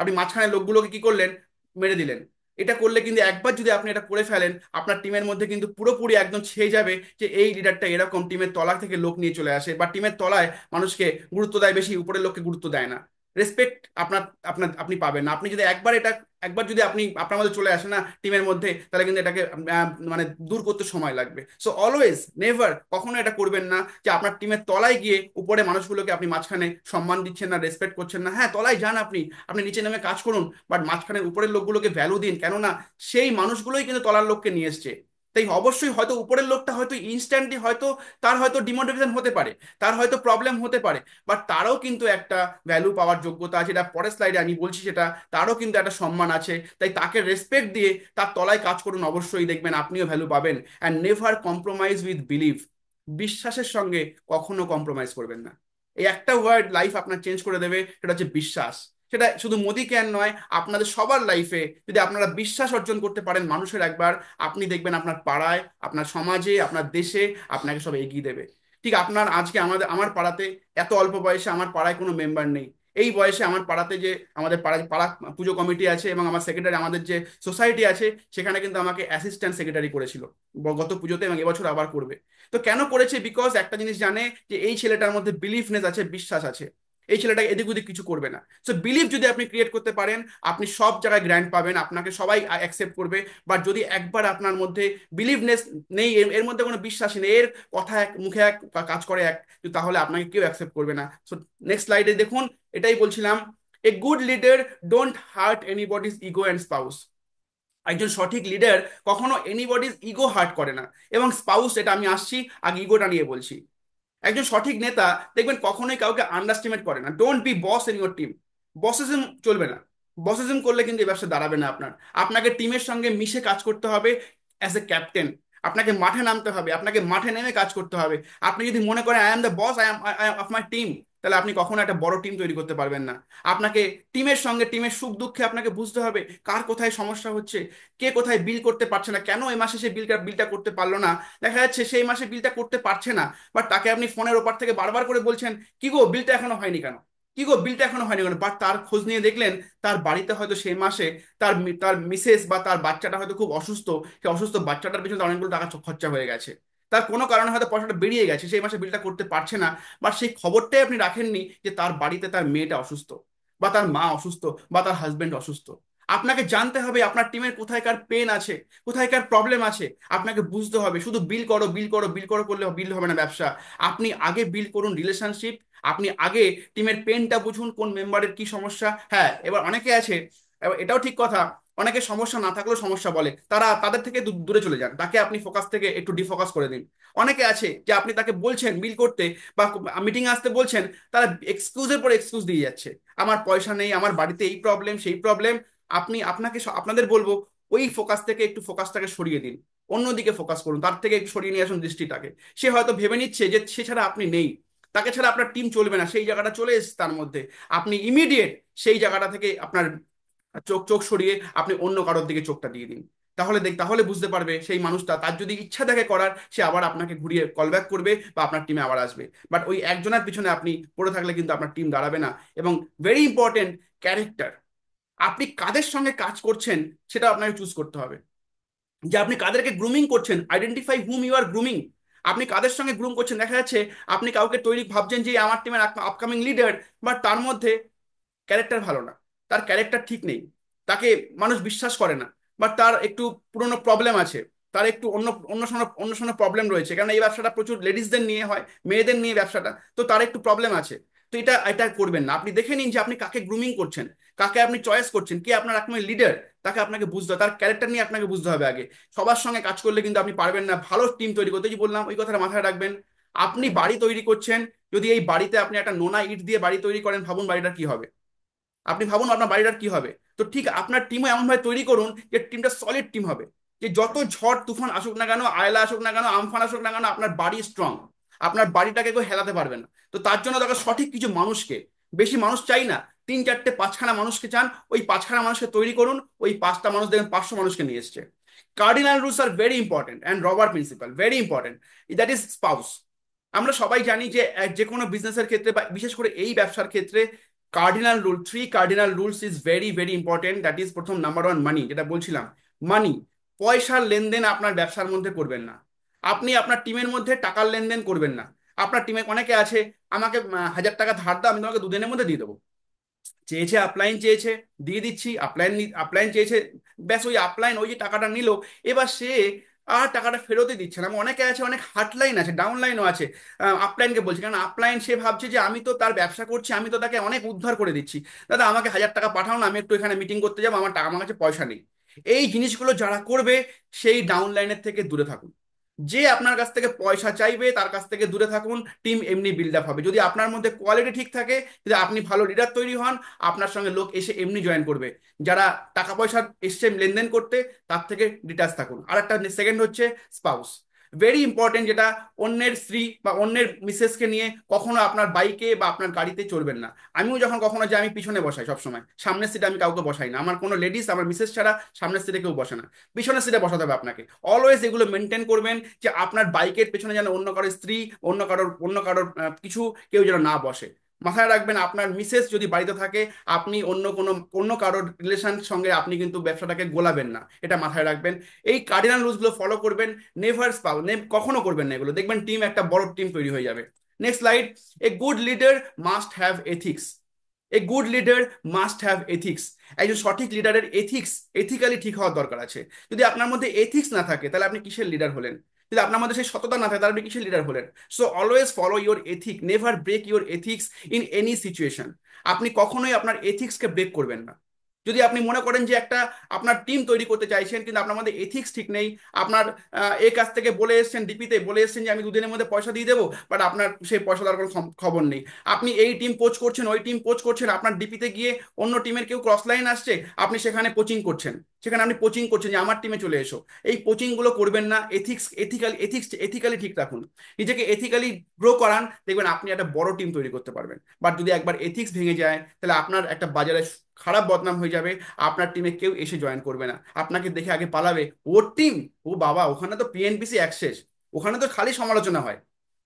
আপনি মাঝখানে লোকগুলোকে কি করলেন, মেরে দিলেন। এটা করলে কিন্তু, একবার যদি আপনি এটা করে ফেলেন, আপনার টিমের মধ্যে কিন্তু পুরোপুরি একদম ছেয়ে যাবে যে এই লিডারটা এরকম, টিমের তলা থেকে লোক নিয়ে চলে আসে, বা টিমের তলায় মানুষকে গুরুত্ব দেয় বেশি, উপরের লোককে গুরুত্ব দেয় না। রেসপেক্ট আপনার আপনার আপনি পাবেন না। আপনি যদি একবার যদি আপনি আপনার মধ্যে চলে আসে না টিমের মধ্যে, তাহলে কিন্তু এটাকে মানে দূর করতে সময় লাগবে। সো অলওয়েজ নেভার, কখনো এটা করবেন না যে আপনার টিমের তলায় গিয়ে উপরে মানুষগুলোকে আপনি মাঝখানে সম্মান দিচ্ছেন না, রেসপেক্ট করছেন না। হ্যাঁ, তলায় যান, আপনি আপনি নিচে নেমে কাজ করুন, বাট মাঝখানে উপরের লোকগুলোকে ভ্যালু দিন, কেননা সেই মানুষগুলোই কিন্তু তলার লোককে নিয়ে এসছে। তাই অবশ্যই হয়তো উপরের লোকটা হয়তো ইনস্ট্যান্টলি হয়তো তার হয়তো ডিমোটিভেশন হতে পারে, তার হয়তো প্রবলেম হতে পারে, বাট তারও কিন্তু একটা ভ্যালু পাওয়ার যোগ্যতা আছে, যেটা পরের স্লাইডে আমি বলছি সেটা। তারও কিন্তু একটা সম্মান আছে। তাই তাকে রেসপেক্ট দিয়ে তার তলায় কাজ করুন, অবশ্যই দেখবেন আপনিও ভ্যালু পাবেন। And never compromise with believe. বিশ্বাসের সঙ্গে কখনো কম্প্রোমাইজ করবেন না। এই একটা ওয়ার্ড লাইফ আপনার চেঞ্জ করে দেবে, সেটা হচ্ছে বিশ্বাস। সেটা শুধু মোদি কেন নয়, আপনাদের সবার লাইফে যদি আপনারা বিশ্বাস অর্জন করতে পারেন মানুষের একবার, আপনি দেখবেন আপনার পাড়ায়, আপনার সমাজে, আপনার দেশে আপনাকে সব এগিয়ে দেবে। ঠিক আপনার আজকে আমার পাড়াতে, এত অল্প বয়সে আমার পাড়ায় কোনো মেম্বার নেই। এই বয়সে আমার পাড়াতে যে আমাদের পাড়ায় পাড়া পুজো কমিটি আছে, এবং আমার সেক্রেটারি, আমাদের যে সোসাইটি আছে, সেখানে কিন্তু আমাকে অ্যাসিস্ট্যান্ট সেক্রেটারি করেছিল গত পুজোতে, এবং এবছর আবার করবে। তো কেন করেছে? বিকজ একটা জিনিস জানে, যে এই ছেলেটার মধ্যে বিলিফনেস আছে, বিশ্বাস আছে। এই ছেলেটা এদিক ওদিক কিছু করবে না। সো বিলিভ যদি আপনি ক্রিয়েট করতে পারেন, আপনি সব জায়গায় গ্র্যান্ড পাবেন, আপনাকে সবাই অ্যাকসেপ্ট করবে। বাট যদি একবার আপনার মধ্যে বিলিভনেস নেই, এর মধ্যে কোনো বিশ্বাসই নেই, এর কথা এক মুখে এক কাজ করে এক, তাহলে আপনাকে কেউ অ্যাকসেপ্ট করবে না। সো নেক্সট স্লাইডে দেখুন, এটাই বলছিলাম, এ good leader don't heart anybody's ego and spouse. একজন সঠিক লিডার কখনো এনিবডিজ ইগো হার্ট করে না, এবং স্পাউস, এটা আমি আসছি, আগে ইগোটা নিয়ে বলছি। একজন সঠিক নেতা দেখবেন কখনোই কাউকে আন্ডারস্টিমেট করে না। Don't be boss in your team. Bossism চলবে না। বসিজম করলে কিন্তু এই ব্যবসা দাঁড়াবে না আপনার। আপনাকে টিমের সঙ্গে মিশে কাজ করতে হবে অ্যাজ এ ক্যাপ্টেন। আপনাকে মাঠে নামতে হবে, আপনাকে মাঠে নেমে কাজ করতে হবে। আপনি যদি মনে করেন I am the boss, I am of my team, তাহলে আপনি কখনো একটা বড় টিম তৈরি করতে পারবেন না। আপনাকে টিমের সঙ্গে, টিমের সুখ দুঃখে আপনাকে বুঝতে হবে কার কোথায় সমস্যা হচ্ছে, কে কোথায় বিল করতে পারছে না, কেন এই মাসে সে বিলটা করতে পারলো না। দেখা যাচ্ছে সেই মাসে বিলটা করতে পারছে না, বাট তাকে আপনি ফোনের ওপার থেকে বারবার করে বলছেন, কি গো বিলটা এখনো হয়নি কেন, কি গো বিলটা এখনো হয়নি কেন, বাট তার খোঁজ নিয়ে দেখলেন তার বাড়িতে হয়তো সেই মাসে তার মিসেস বা তার বাচ্চাটা হয়তো খুব অসুস্থ, সেই অসুস্থ বাচ্চাটার পিছনে অনেকগুলো টাকা খরচা হয়ে গেছে, তার কোনো কারণে হয়তো পয়সাটা বেরিয়ে গেছে, সেই মাসে বিলটা করতে পারছে না। বা সেই খবরটাই আপনি রাখেননি যে তার বাড়িতে তার মেয়েটা অসুস্থ, বা তার মা অসুস্থ, বা তার হাজবেন্ড অসুস্থ। আপনাকে জানতে হবে আপনার টিমের কোথায়কার পেন আছে, কোথায়কার প্রবলেম আছে, আপনাকে বুঝতে হবে। শুধু বিল করো, বিল করো, বিল করো করলে বিল হবে না ব্যবসা। আপনি আগে বিল করুন রিলেশনশিপ। আপনি আগে টিমের পেনটা বুঝুন, কোন মেম্বারের কি সমস্যা। হ্যাঁ, এবার অনেকে আছে, এটাও ঠিক কথা, অনেকে সমস্যা না থাকলেও সমস্যা বলে, তাদের থেকে দূরে চলে যান, তাকে আপনি ফোকাস থেকে একটু ডিফোকাস করে দিন। অনেকে আছে যে আপনি তাকে বলছেন বিল করতে বা মিটিং আসতে বলছেন, তারা এক্সকিউজের পর এক্সকিউজ দিয়ে যাচ্ছে, আমার পয়সা নেই, আমার বাড়িতে এই প্রবলেম সেই প্রবলেম। আপনাদের বলবো ওই ফোকাস থেকে একটু ফোকাসটাকে সরিয়ে দিন, অন্যদিকে ফোকাস করুন, তার থেকে একটু সরিয়ে নিয়ে আসুন দৃষ্টিটাকে। সে হয়তো ভেবে নিচ্ছে যে সে ছাড়া আপনি নেই, তাকে ছাড়া আপনার টিম চলবে না, সেই জায়গাটা চলে এসেছে তার মধ্যে। আপনি ইমিডিয়েট সেই জায়গাটা থেকে আপনার চোখ চোখ সরিয়ে আপনি অন্য কারোর দিকে চোখটা দিয়ে দিন। তাহলে বুঝতে পারবে সেই মানুষটা, তার যদি ইচ্ছা থাকে করার, সে আবার আপনাকে ঘুরিয়ে কল ব্যাক করবে বা আপনার টিমে আবার আসবে। বাট ওই একজনের পিছনে আপনি পড়ে থাকলে কিন্তু আপনার টিম দাঁড়াবে না। এবং ভেরি ইম্পর্টেন্ট, ক্যারেক্টার। আপনি কাদের সঙ্গে কাজ করছেন সেটা আপনাকে চুজ করতে হবে, যে আপনি কাদেরকে গ্রুমিং করছেন। Identify whom you are grooming. আপনি কাদের সঙ্গে গ্রুম করছেন। দেখা যাচ্ছে আপনি কাউকে তৈরি ভাবছেন যে আমার টিমের আপকামিং লিডার, বাট তার মধ্যে ক্যারেক্টার ভালো না, তার ক্যারেক্টার ঠিক নেই, তাকে মানুষ বিশ্বাস করে না, বাট তার একটু পুরনো প্রবলেম আছে, তার একটু অন্য সময় প্রবলেম রয়েছে, কারণ এই ব্যবসাটা প্রচুর লেডিসদের নিয়ে হয়, মেয়েদের নিয়ে ব্যবসাটা, তো তার একটু প্রবলেম আছে। তো এটা এটা করবেন না। আপনি দেখে নিন যে আপনি কাকে গ্রুমিং করছেন, কাকে আপনি চয়েস করছেন, কে আপনার একমাত্র লিডার, তাকে আপনাকে বুঝতে হবে, তার ক্যারেক্টার নিয়ে আপনাকে বুঝতে হবে আগে। সবার সঙ্গে কাজ করলে কিন্তু আপনি পারবেন না ভালো টিম তৈরি করতে। যে বললাম ওই কথাটা মাথায় রাখবেন। আপনি বাড়ি তৈরি করছেন, যদি এই বাড়িতে আপনি একটা নোনা ইট দিয়ে বাড়ি তৈরি করেন, ভাবুন বাড়িটা কি হবে। আপনি ভাবুন আপনার বাড়িটার কি হবে। তো ঠিক আপনার টিমও এমনভাবে তৈরি করুন যে টিমটা সলিড টিম হবে, যে যত ঝড় তুফান আসুক না কেন, আয়লা আসুক না কেন, আমফান আসুক না কেন, আপনার বাড়ি স্ট্রং, আপনার বাড়িটাকে কেউ হেলাতে পারবে না। তো তার জন্য দরকার সঠিক কিছু মানুষকে। বেশি মানুষ চাই না, তিন চারটে পাঁচখানা মানুষকে চান, ওই পাঁচখানা মানুষকে তৈরি করুন। ওই পাঁচটা মানুষ দেখবেন 500 মানুষকে নিয়ে এসছে। Cardinal rules are very important and rubber principal very important, that is spouse. আমরা সবাই জানি যে যে কোনো বিজনেসের ক্ষেত্রে বা বিশেষ করে এই ব্যবসার ক্ষেত্রে cardinal rule, 3 cardinal rules is very very important. That is প্রথম, নাম্বার ওয়ান, মানি, যেটা বলছিলাম। মানি, পয়সার লেনদেন আপনার ব্যবসার মধ্যে করবেন না। আপনি আপনার টিমের মধ্যে টাকার লেনদেন করবেন না। আপনার টিমে অনেকে আছে, আমাকে 1000 টাকা ধার দাও, আমি তোমাকে 2 দিনের মধ্যে দিয়ে দেবো। চেয়েছে আপলাইন, চেয়েছে দিয়ে দিচ্ছি, আপলাইন আপলাইন চেয়েছে, ব্যাস ওই আপলাইন ওই যে টাকাটা নিল, এবার সে আর টাকাটা ফেরতই দিচ্ছে না। অনেকে আছে, অনেক হাটলাইন আছে, ডাউনলাইনও আছে, আপলাইনকে বলছে, কারণ আপলাইন সে ভাবছে যে আমি তো তার ব্যবসা করছি, আমি তো তাকে অনেক উদ্ধার করে দিচ্ছি, দাদা আমাকে 1000 টাকা পাঠাও না, আমি একটু এখানে মিটিং করতে যাবো, আমার টাকা, আমার কাছে পয়সা নেই। এই জিনিসগুলো যারা করবে, সেই ডাউনলাইনের থেকে দূরে থাকুন। যে আপনার কাছ থেকে পয়সা চাইবে তার কাছ থেকে দূরে থাকুন। টিম এমনি বিল্ড আপ হবে যদি আপনার মধ্যে কোয়ালিটি ঠিক থাকে, যদি আপনি ভালো লিডার তৈরি হন, আপনার সঙ্গে লোক এসে এমনি জয়েন করবে। যারা টাকা পয়সা এসছে লেনদেন করতে, তার থেকে ডিটাচ থাকুন। আর একটা সেকেন্ড হচ্ছে স্পাউস, ভেরি ইম্পর্টেন্ট, যেটা অন্যের স্ত্রী বা অন্যের মিসেসকে নিয়ে কখনো আপনার বাইকে বা আপনার গাড়িতে চড়বেন না। আমিও যখন কখনো যাই, আমি পিছনে বসাই সবসময়, সামনের সিটে আমি কাউকে বসাই না। আমার কোনো লেডিস, আমার মিসেস ছাড়া সামনের সিটে কেউ বসে না, পিছনের সিটে বসাতে হবে আপনাকে। অলওয়েজ এগুলো মেনটেন করবেন, যে আপনার বাইকের পেছনে যেন অন্য কারোর স্ত্রী, অন্য কারোর কিছু কেউ যেন না বসে। মাথায় রাখবেন, আপনার মিসেস যদি বাড়িতে থাকে, আপনি অন্য কারোর রিলেশনের সঙ্গে আপনি কিন্তু ব্যবসাটাকে গোলাবেন না, এটা মাথায় রাখবেন। এই কার্ডিনাল রুলসগুলো ফলো করবেন। নেভার স্পাউ, কখনো করবেন না এগুলো, দেখবেন টিম একটা বড় টিম তৈরি হয়ে যাবে। Next slide. A good leader must have ethics. A good leader must have ethics. একজন সঠিক লিডারের এথিক্স, এথিক্যালি ঠিক হওয়ার দরকার আছে। যদি আপনার মধ্যে এথিক্স না থাকে তাহলে আপনি কিসের লিডার হলেন? যদি আপনার মধ্যে সেই সততা না থাকে তাহলে আপনি কিসের লিডার হলেন? So always follow your ethic, never break your ethics in any situation. আপনি কখনোই আপনার এথিক্সকে ব্রেক করবেন না। যদি আপনি মনে করেন যে একটা আপনার টিম তৈরি করতে চাইছেন কিন্তু আপনার মধ্যে এথিক্স ঠিক নেই, আপনার এই কাছ থেকে বলে এসেছেন, ডিপিতে বলে এসেছেন যে আমি দুদিনের মধ্যে পয়সা দিয়ে দেবো, বাট আপনার সেই পয়সা দেওয়ার কোনো খবর নেই। আপনি এই টিম কোচ করছেন, ওই টিম কোচ করছেন, আপনার ডিপিতে গিয়ে অন্য টিমের কেউ ক্রস লাইন আসছে, আপনি সেখানে কোচিং করছেন, সেখানে আপনি কোচিং করছেন যে আমার টিমে চলে এসো। এই কোচিং গুলো করবেন না। এথিক্যালি ঠিক রাখুন, নিজেকে এথিক্যালি গ্রো করান, দেখবেন আপনি একটা বড় টিম তৈরি করতে পারবেন। বাট যদি একবার এথিক্স ভেঙে যায় তাহলে আপনার একটা বাজারে খারাপ বদনাম হয়ে যাবে। আপনার টিমে কেউ এসে জয়েন করবে না, আপনাকে দেখে আগে পালাবে। ওর টিম, ও বাবা, ওখানে তো পিএনপিসি অ্যাক্সেস, ওখানে তো খালি সমালোচনা হয়,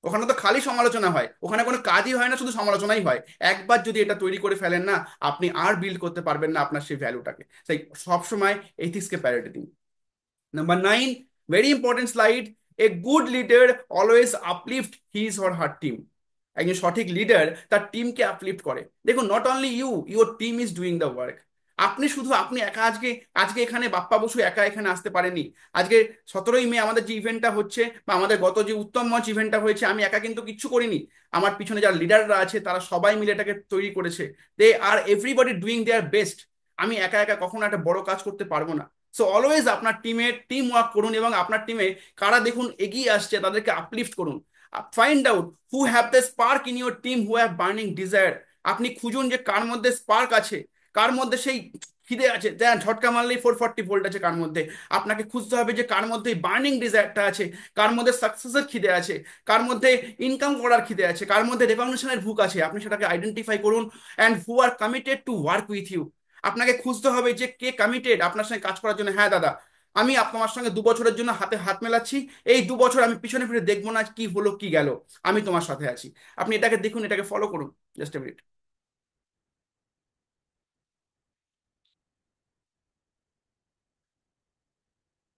ওখানে তো খালি সমালোচনা হয়, ওখানে কোনো কাজই হয় না, শুধু সমালোচনাই হয়। একবার যদি এটা তৈরি করে ফেলেন না, আপনি আর বিল্ড করতে পারবেন না আপনার সেই ভ্যালুটাকে। তাই সবসময় এথিক্সকে প্রায়োরিটি দিন। Number 9, very important slide. A good leader always uplift his or her team. একজন সঠিক লিডার তার টিমকে আপলিফট করে। দেখুন, not only you, your team is doing the work. আপনি একা আজকে, এখানে বাপ্পা বসু একা এখানে আসতে পারেনি। আজকে 17ই মে আমাদের যে ইভেন্টটা হচ্ছে, বা আমাদের গত যে উত্তম মঞ্চ ইভেন্টটা হয়েছে, আমি একা কিন্তু কিচ্ছু করিনি। আমার পিছনে যারা লিডাররা আছে তারা সবাই মিলে এটাকে তৈরি করেছে। দে are everybody doing their best. আমি একা একা কখনো একটা বড় কাজ করতে পারবো না। সো অলওয়েজ আপনার টিমে টিম ওয়ার্ক করুন, এবং আপনার টিমে কারা দেখুন এগিয়ে আসছে তাদেরকে আপলিফট করুন। Find out who have the spark in your team, who have burning desire. আপনি খুঁজুন যে কার মধ্যে স্পার্ক আছে, কার মধ্যে সেই খিদে আছে, ঝটকা মারলেই 440 ভোল্ট আছে কার মধ্যে। আপনাকে খুঁজতে হবে যে কার মধ্যে বার্নিং ডিজায়ারটা আছে, কার মধ্যে সাকসেসের খিদে আছে, কার মধ্যে ইনকাম করার খিদে আছে, কার মধ্যে রেকগনিশনের ভুক আছে। আপনি সেটাকে আইডেন্টিফাই করুন। And who are committed to work with you. আপনাকে খুঁজতে হবে যে কে কমিটেড আপনার সঙ্গে কাজ করার জন্য। হ্যাঁ দাদা, আমি আপনার সঙ্গে 2 বছরের জন্য হাতে হাত মেলাচ্ছি, এই 2 বছর আমি পিছনে ফিরে দেখবো না কি হলো কি গেল, আমি তোমার সাথে আছি। আপনি এটাকে দেখুন, এটাকে ফলো করুন। Just a minute.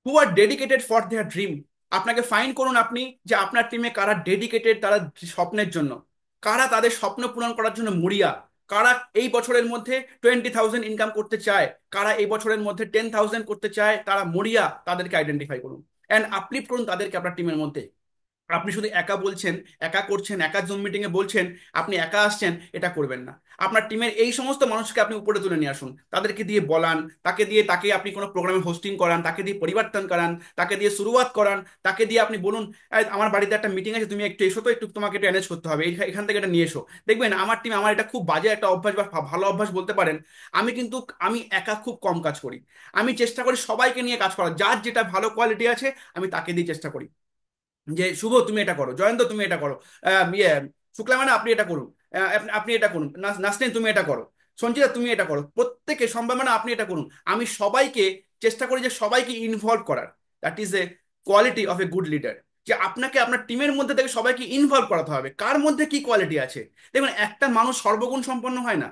Who are dedicated for their dream. আপনাকে ফাইন করুন আপনি যে আপনার টিমে কারা ডেডিকেটেড তারা স্বপ্নের জন্য, কারা তাদের স্বপ্ন পূরণ করার জন্য মরিয়া, কারা এই বছরের মধ্যে 20,000 ইনকাম করতে চায়, কারা এই বছরের মধ্যে 10,000 করতে চায়, তারা মরিয়া, তাদেরকে আইডেন্টিফাই করুন অ্যান্ড আপলিফ্ট করুন তাদেরকে আপনার টিমের মধ্যে। আপনি শুধু একা বলছেন, একা করছেন, একা জুম মিটিং এ বলছেন, আপনি একা আসছেন, এটা করবেন না। আপনার টিমের এই সমস্ত মানুষকে আপনি উপরে তুলে নিয়ে আসুন, তাদেরকে দিয়ে বলান, তাকে আপনি কোনো প্রোগ্রামে হোস্টিং করান, তাকে দিয়ে পরিবর্তন করান, তাকে দিয়ে শুরুয়াত করান, তাকে দিয়ে আপনি বলুন আমার বাড়িতে একটা মিটিং আছে, তুমি একটু এসো তো, একটু তোমাকে একটু অ্যারেঞ্জ করতে হবে, এখান থেকে এটা নিয়ে এসো। দেখবেন আমার টিম, আমার এটা খুব বাজে একটা অভ্যাস বা ভালো অভ্যাস বলতে পারেন। আমি কিন্তু আমি একা খুব কম কাজ করি। আমি চেষ্টা করি সবাইকে নিয়ে কাজ করার, যার যেটা ভালো কোয়ালিটি আছে আমি তাকে দিয়ে চেষ্টা করি যে শুভ তুমি এটা করো, জয়ন্ত তুমি এটা করো, ইয়ে শুক্লা মানে আপনি এটা করুন, আপনি এটা করুন, নাসরিন তুমি এটা করো, সঞ্চিতা তুমি এটা করো, প্রত্যেকে সম্ভব মানে আপনি এটা করুন। আমি সবাইকে চেষ্টা করি যে সবাইকে ইনভলভ করার। That is a quality of A good leader. যে আপনাকে আপনার টিমের মধ্যে থেকে সবাইকে ইনভলভ করাতে হবে, কার মধ্যে কি কোয়ালিটি আছে। দেখুন, একটা মানুষ সর্বগুণ সম্পন্ন হয় না,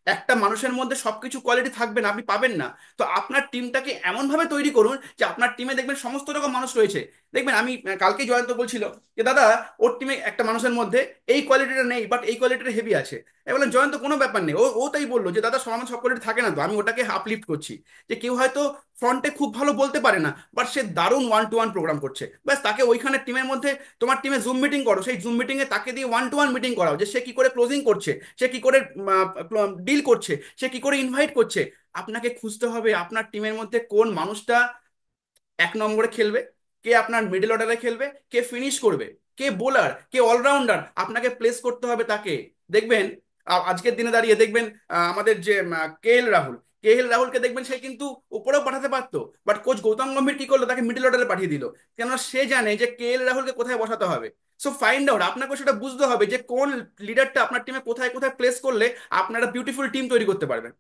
একটা মানুষের মধ্যে সবকিছু কোয়ালিটি থাকবে না, আপনি পাবেন না। তো আপনার টিমটাকে এমন ভাবে তৈরি করুন যে আপনার টিমে দেখবেন সমস্ত রকম মানুষ রয়েছে। দেখবেন, আমি কালকেই জয়ন্ত বলছিল যে দাদা, ওর টিমে একটা মানুষের মধ্যে এই কোয়ালিটিটা নেই, বাট এই কোয়ালিটিটা হেভি আছে। আমি বললাম জয়ন্ত কোনো ব্যাপার নেই, ও ও তাই বললো যে দাদা সমান সব কোয়ালিটি থাকে না, তো আমি ওটাকে আপলিফ্ট করছি। যে কেউ হয়তো ফ্রন্টে খুব ভালো বলতে পারে না, বাট সে দারুণ 1-to-1 প্রোগ্রাম করছে, ব্যাস তাকে ওইখানে টিমের মধ্যে, তোমার টিমে জুম মিটিং করো, সেই জুম মিটিং এ তাকে দিয়ে 1-to-1 মিটিং করাও, যে সে কি করে ক্লোজিং করছে, সে কি করে ডিল করছে, সে কি করে ইনভাইট করছে। আপনাকে খুঁজতে হবে আপনার টিমের মধ্যে কোন মানুষটা 1 নম্বরে খেলবে, কে আপনার মিডল অর্ডারে খেলবে, কে ফিনিশ করবে, কে বোলার, কে অলরাউন্ডার, আপনাকে প্লেস করতে হবে তাকে। দেখবেন আজকের দিনে দাঁড়িয়ে দেখবেন আমাদের যে কে এল রাহুলকে দেখবেন, সে কিন্তু উপরেও পাঠাতে পারতো, বাট কোচ গৌতম গম্ভীর কি করলো, তাকে মিডল অর্ডারে পাঠিয়ে দিল, কেননা সে জানে যে কে এল রাহুলকে কোথায় বসাতে হবে। সো ফাইন্ড আউট, আপনাকে সেটা বুঝতে হবে যে কোন লিডারটা আপনার টিমে কোথায় কোথায় প্লেস করলে আপনারা বিউটিফুল টিম তৈরি করতে পারবেন।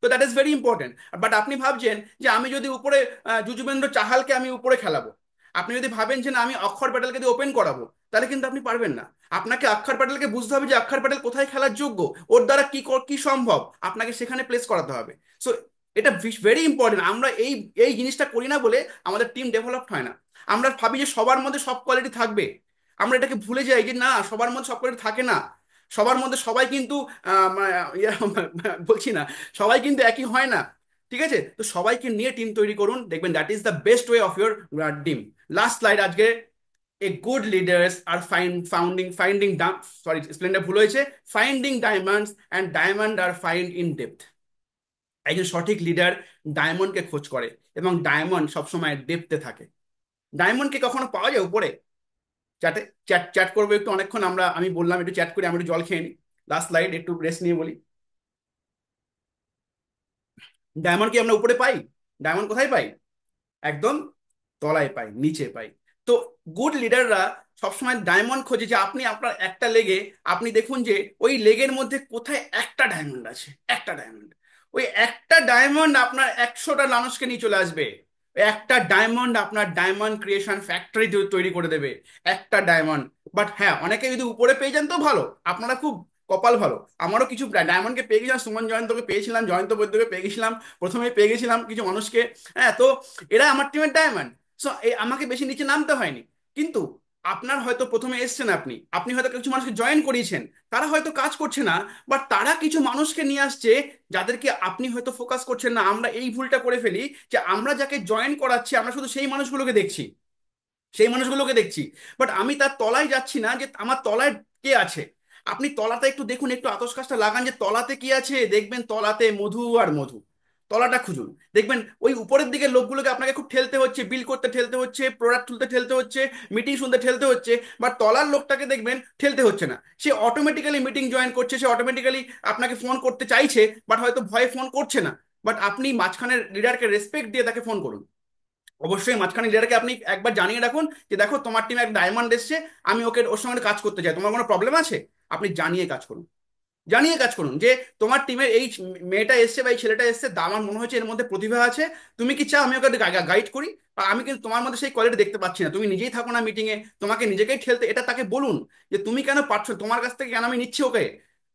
তো that is very important. But আপনি ভাবছেন যে আমি যদি উপরে যুজবেন্দ্র চাহালকে আমি উপরে খেলাবো, আপনি যদি ভাবেন যে না আমি অক্ষর প্যাটেলকে দিয়ে ওপেন করাবো, তাহলে কিন্তু আপনি পারবেন না। আপনাকে অক্ষর প্যাটেলকে বুঝতে হবে যে অক্ষর প্যাটেল কোথায় খেলার যোগ্য, ওর দ্বারা কি কি সম্ভব, আপনাকে সেখানে প্লেস করাতে হবে। সো এটা ভেরি ইম্পর্টেন্ট। আমরা এই এই জিনিসটা করি না বলে আমাদের টিম ডেভেলপ হয় না। আমরা ভাবি যে সবার মধ্যে সব কোয়ালিটি থাকবে, আমরা এটাকে ভুলে যাই যে না, সবার মধ্যে সব কিছু থাকে না, সবার মধ্যে সবাই কিন্তু বলছি না, সবাই কিন্তু একই হয় না। ঠিক আছে, তো সবাইকে নিয়ে টিম তৈরি করুন, দেখবেন that is the best way of your team. Last slide আজকে, a good leaders are finding sorry স্পেলিংটা ভুল হয়েছে, finding diamonds and diamond are find in depth. একজন সঠিক লিডার ডায়মন্ডকে খোঁজ করে, এবং ডায়মন্ড সবসময় ডেপথে থাকে। ডায়মন্ডকে কখনো পাওয়া যায় উপরে? চ্যাটে, চ্যাট চ্যাট করবো একটু অনেকক্ষণ, আমি বললাম একটু চ্যাট করি, আমি একটু জল খেয়ে নিই, লাস্ট স্লাইড, একটু রেস্ট নিয়ে বলি। ডায়মন্ড কি আমরা উপরে পাই? ডায়মন্ড কোথায় পাই? একদম তলায় পাই, নিচে পাই। তো গুড লিডাররা সবসময় ডায়মন্ড খোঁজে, যে আপনি আপনার একটা লেগে আপনি দেখুন যে ওই লেগের মধ্যে কোথায় একটা ডায়মন্ড আছে, একটা ডায়মন্ড। ওই একটা ডায়মন্ড আপনার 100টা মানুষকে নিয়ে চলে আসবে। ওই একটা ডায়মন্ড আপনার ডায়মন্ড ক্রিয়েশন ফ্যাক্টরি তৈরি করে দেবে, একটা ডায়মন্ড। বাট হ্যাঁ, অনেকে যদি উপরে পেয়ে যান তো ভালো, আপনারা খুব কপাল ভালো। আমারও কিছু ডায়মন্ডকে পেয়ে গেছিলাম, সুমন জয়ন্তকে পেয়েছিলাম, জয়ন্ত বৈদ্যকে পেয়ে গেছিলাম, প্রথমে পেয়ে গেছিলাম কিছু মানুষকে। হ্যাঁ, তো এরা আমার টিমের ডায়মন্ড। সো আমাকে বেশি নিচে নামতে হয়নি। কিন্তু আপনার হয়তো প্রথমে এসছেন, আপনি আপনি হয়তো কিছু মানুষকে জয়েন করিয়েছেন, তারা হয়তো কাজ করছে না, বাট তারা কিছু মানুষকে নিয়ে আসছে যাদেরকে আপনি হয়তো ফোকাস করছেন না। আমরা এই ভুলটা করে ফেলি যে আমরা যাকে জয়েন করাচ্ছি আমরা শুধু সেই মানুষগুলোকে দেখছি, সেই মানুষগুলোকে দেখছি, বাট আমি তার তলায় যাচ্ছি না যে আমার তলায় কে আছে। আপনি তলাতে একটু দেখুন, একটু আতশ কাজটা লাগান যে তলাতে কি আছে, দেখবেন তলাতে মধু আর মধু। তলাটা খুঁজুন, দেখবেন ওই উপরের দিকের লোকগুলোকে আপনাকে খুব ঠেলতে হচ্ছে, বিল করতে ঠেলতে হচ্ছে, প্রোডাক্ট তুলতে ঠেলতে হচ্ছে, মিটিং শুনতে ঠেলতে হচ্ছে, বাট তলার লোকটাকে দেখবেন ঠেলতে হচ্ছে না। সে অটোমেটিক্যালি মিটিং জয়েন করছে, সে অটোমেটিক্যালি আপনাকে ফোন করতে চাইছে, বাট হয়তো ভয়ে ফোন করছে না। বাট আপনি মাঝখানের লিডারকে রেসপেক্ট দিয়ে তাকে ফোন করুন। অবশ্যই মাঝখানে লিডারকে আপনি একবার জানিয়ে রাখুন যে দেখো তোমার টিমে এক ডায়মন্ড এসছে, আমি ওকে ওর সঙ্গে কাজ করতে চাই, তোমার কোনো প্রবলেম আছে? আপনি জানিয়ে কাজ করুন, জানিয়ে কাজ করুন যে তোমার টিমের এই মেয়েটা এসছে বা এই ছেলেটা এসছে, আমার মনে হচ্ছে এর মধ্যে প্রতিভা আছে, তুমি কি চাও আমি ওকে গাইড করি? আর আমি কিন্তু তোমার মধ্যে সেই কোয়ালিটি দেখতে পাচ্ছি না, তুমি নিজেই থাকো না মিটিং এ, তোমাকে নিজেকেই ঠেলতে, এটা তাকে বলুন যে তুমি কেন পারছো, তোমার কাছ থেকে কেন আমি নিচ্ছি ওকে,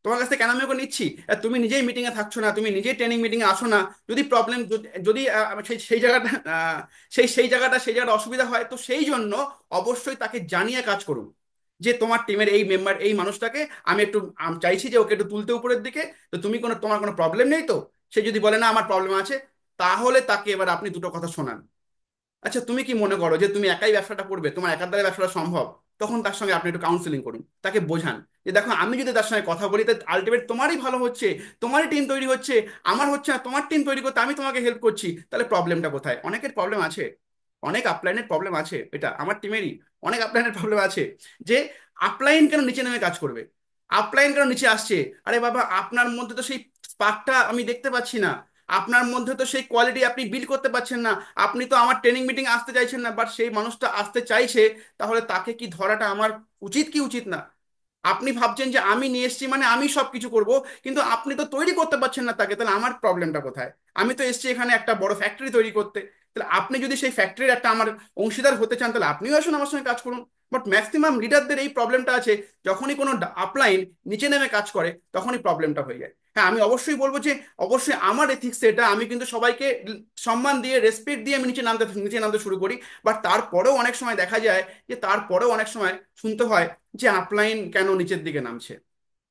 তোমার কাছ থেকে কেন আমি ওকে নিচ্ছি, আর তুমি নিজেই মিটিং এ থাকছো না, তুমি নিজেই ট্রেনিং মিটিং এ আসো না। যদি প্রবলেম, যদি সেই সেই জায়গাটা সেই জায়গাটা অসুবিধা হয়, তো সেই জন্য অবশ্যই তাকে জানিয়ে কাজ করুন যে তোমার টিমের এই মেম্বার, এই মানুষটাকে আমি একটু চাইছি যে ওকে একটু তুলতে উপরের দিকে, তো তুমি তোমার কোনো প্রবলেম নেই তো? সে যদি বলে না আমার প্রবলেম আছে, তাহলে তাকে এবার আপনি দুটো কথা শোনান। আচ্ছা, তুমি কি মনে করো যে তুমি একাই ব্যবসাটা করবে, তোমার একার দ্বারা ব্যবসাটা সম্ভব? তখন তার সঙ্গে আপনি একটু কাউন্সিলিং করুন, তাকে বোঝান যে দেখো আমি যদি তার সঙ্গে কথা বলি, তো আলটিমেট তোমারই ভালো হচ্ছে, তোমারই টিম তৈরি হচ্ছে, আমার হচ্ছে না, তোমার টিম তৈরি করতে আমি তোমাকে হেল্প করছি, তাহলে প্রবলেমটা কোথায়? অনেকের প্রবলেম আছে, অনেক আপলাইনের প্রবলেম আছে, এটা আমার টিমেরই অনেক আপলাইনের প্রবলেম আছে, যে আপলাইন কেন নিচে নেমে কাজ করবে, আপলাইন কেন নিচে আসছে। আরে বাবা, আপনার মধ্যে তো সেই স্পার্কটা আমি দেখতে পাচ্ছি না, আপনার মধ্যে তো সেই কোয়ালিটি আপনি বিল্ড করতে পারছেন না, আপনি তো আমার ট্রেনিং মিটিং আসতে চাইছেন না, বাট সেই মানুষটা আসতে চাইছে, তাহলে তাকে কি ধরাটা আমার উচিত কি উচিত না? আপনি ভাবছেন যে আমি নিয়ে এসেছি মানে আমি সব কিছু করব, কিন্তু আপনি তো তৈরি করতে পারছেন না তাকে, তাহলে আমার প্রবলেমটা কোথায়? আমি তো এসেছি এখানে একটা বড় ফ্যাক্টরি তৈরি করতে, তাহলে আপনি যদি সেই ফ্যাক্টরির একটা আমার অংশীদার হতে চান, তাহলে আপনিও আসুন আমার সঙ্গে কাজ করুন। বাট ম্যাক্সিমাম লিডারদের এই প্রবলেমটা আছে, যখনই কোনো আপলাইন নিচে নেমে কাজ করে তখনই প্রবলেমটা হয়ে যায়। হ্যাঁ, আমি অবশ্যই বলবো যে অবশ্যই আমার এথিক্স এটা, আমি কিন্তু সবাইকে সম্মান দিয়ে রেসপেক্ট দিয়ে আমি নিচে নামতে শুরু করি। বাট তারপরেও অনেক সময় দেখা যায় যে তারপরেও অনেক সময় শুনতে হয় যে আপলাইন কেন নিচের দিকে নামছে,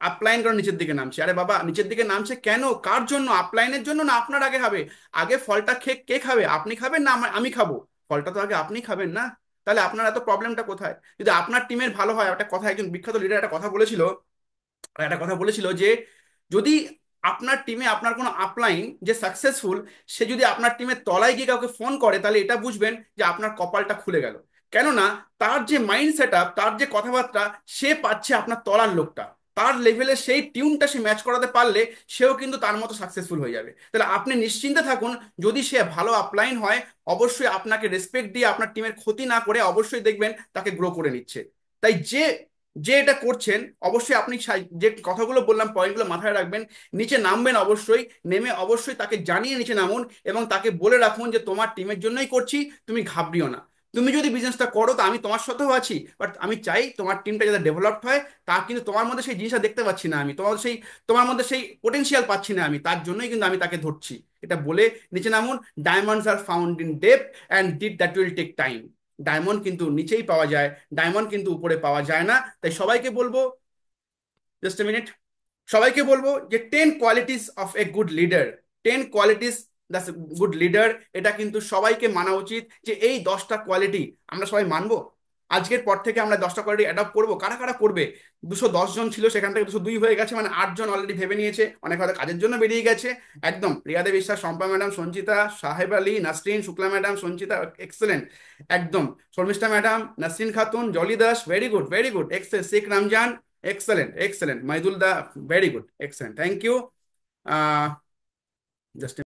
আপলাইন কেন নিচের দিকে নামছে। আরে বাবা, নিচের দিকে নামছে কেন, কার জন্য? আপলাইনের জন্য না আপনার আগে হবে? আগে ফলটা কে খাবে, আপনি খাবেন না আমি খাবো? ফলটা তো আগে আপনি খাবেন না? তাহলে আপনার এত প্রবলেমটা কোথায়? যদি আপনার টিমের ভালো হয়, একটা কথা একজন বিখ্যাত লিডার একটা কথা বলেছিল, যে যদি আপনার টিমে আপনার কোনো আপলাইন যে সাকসেসফুল, সে যদি আপনার টিমের তলায় গিয়ে কাউকে ফোন করে, তাহলে এটা বুঝবেন যে আপনার কপালটা খুলে গেল। কেননা তার যে মাইন্ড সেট আপ, তার যে কথাবার্তা, সে পাচ্ছে আপনার তলার লোকটা, তার লেভেলে সেই টিউনটা সে ম্যাচ করাতে পারলে সেও কিন্তু তার মতো সাকসেসফুল হয়ে যাবে। তাহলে আপনি নিশ্চিন্তে থাকুন, যদি সে ভালো আপলাইন হয়, অবশ্যই আপনাকে রেসপেক্ট দিয়ে আপনার টিমের ক্ষতি না করে অবশ্যই দেখবেন তাকে গ্রো করে নিচ্ছে। তাই যে যে এটা করছেন, অবশ্যই আপনি যে কথাগুলো বললাম পয়েন্টগুলো মাথায় রাখবেন, নিচে নামবেন অবশ্যই, নেমে অবশ্যই তাকে জানিয়ে নিচে নামুন, এবং তাকে বলে রাখুন যে তোমার টিমের জন্যই করছি, তুমি ঘাবড়িও না। তুমি যদি বিজনেসটা করো তো আমি তোমার সাথেও আছি, বাট আমি চাই তোমার টিমটা যাতে ডেভেলপড হয়, তা কিন্তু তোমার মধ্যে সেই জিনিসটা দেখতে পাচ্ছি না আমি, তোমার মধ্যে সেই পোটেনশিয়াল পাচ্ছি না আমি, তার জন্যই কিন্তু আমি তাকে ধরছি। এটা বলে নিচে নামুন। Diamonds are found in depth and did that will take time. Diamond কিন্তু নিচেই পাওয়া যায়, ডায়মন্ড কিন্তু উপরে পাওয়া যায় না। তাই সবাইকে বলবো, জাস্ট এ মিনিট, সবাইকে বলবো যে 10 qualities of A good leader, 10 qualities the good leader, এটা কিন্তু সবাইকে মানা উচিত। যে এই 10টা কোয়ালিটি আমরা সবাই মানবো, আজকের পর থেকে আমরা 10টা কোয়ালিটি অ্যাডপ্ট করবো। কারা কারা করবে? 210 জন ছিল, সেখান থেকে 202 হয়ে গেছে, মানে 8 জন অলরেডি ভেবে নিয়েছে, অনেক হয়তো কাজের জন্য বেরিয়ে গেছে। একদম রিয়াদে বিশ্বাস, Shampa madam, Sanchita, Saheb Ali, Nasrin, Shukla madam, Sanchita, excellent, একদম, Sharmistha madam, Nasrin Khatun, Jolly Das, very good, very good, excel, Sheikh Ramzan, excellent, excellent, Maidul da, very good, excellent, thank you. uh just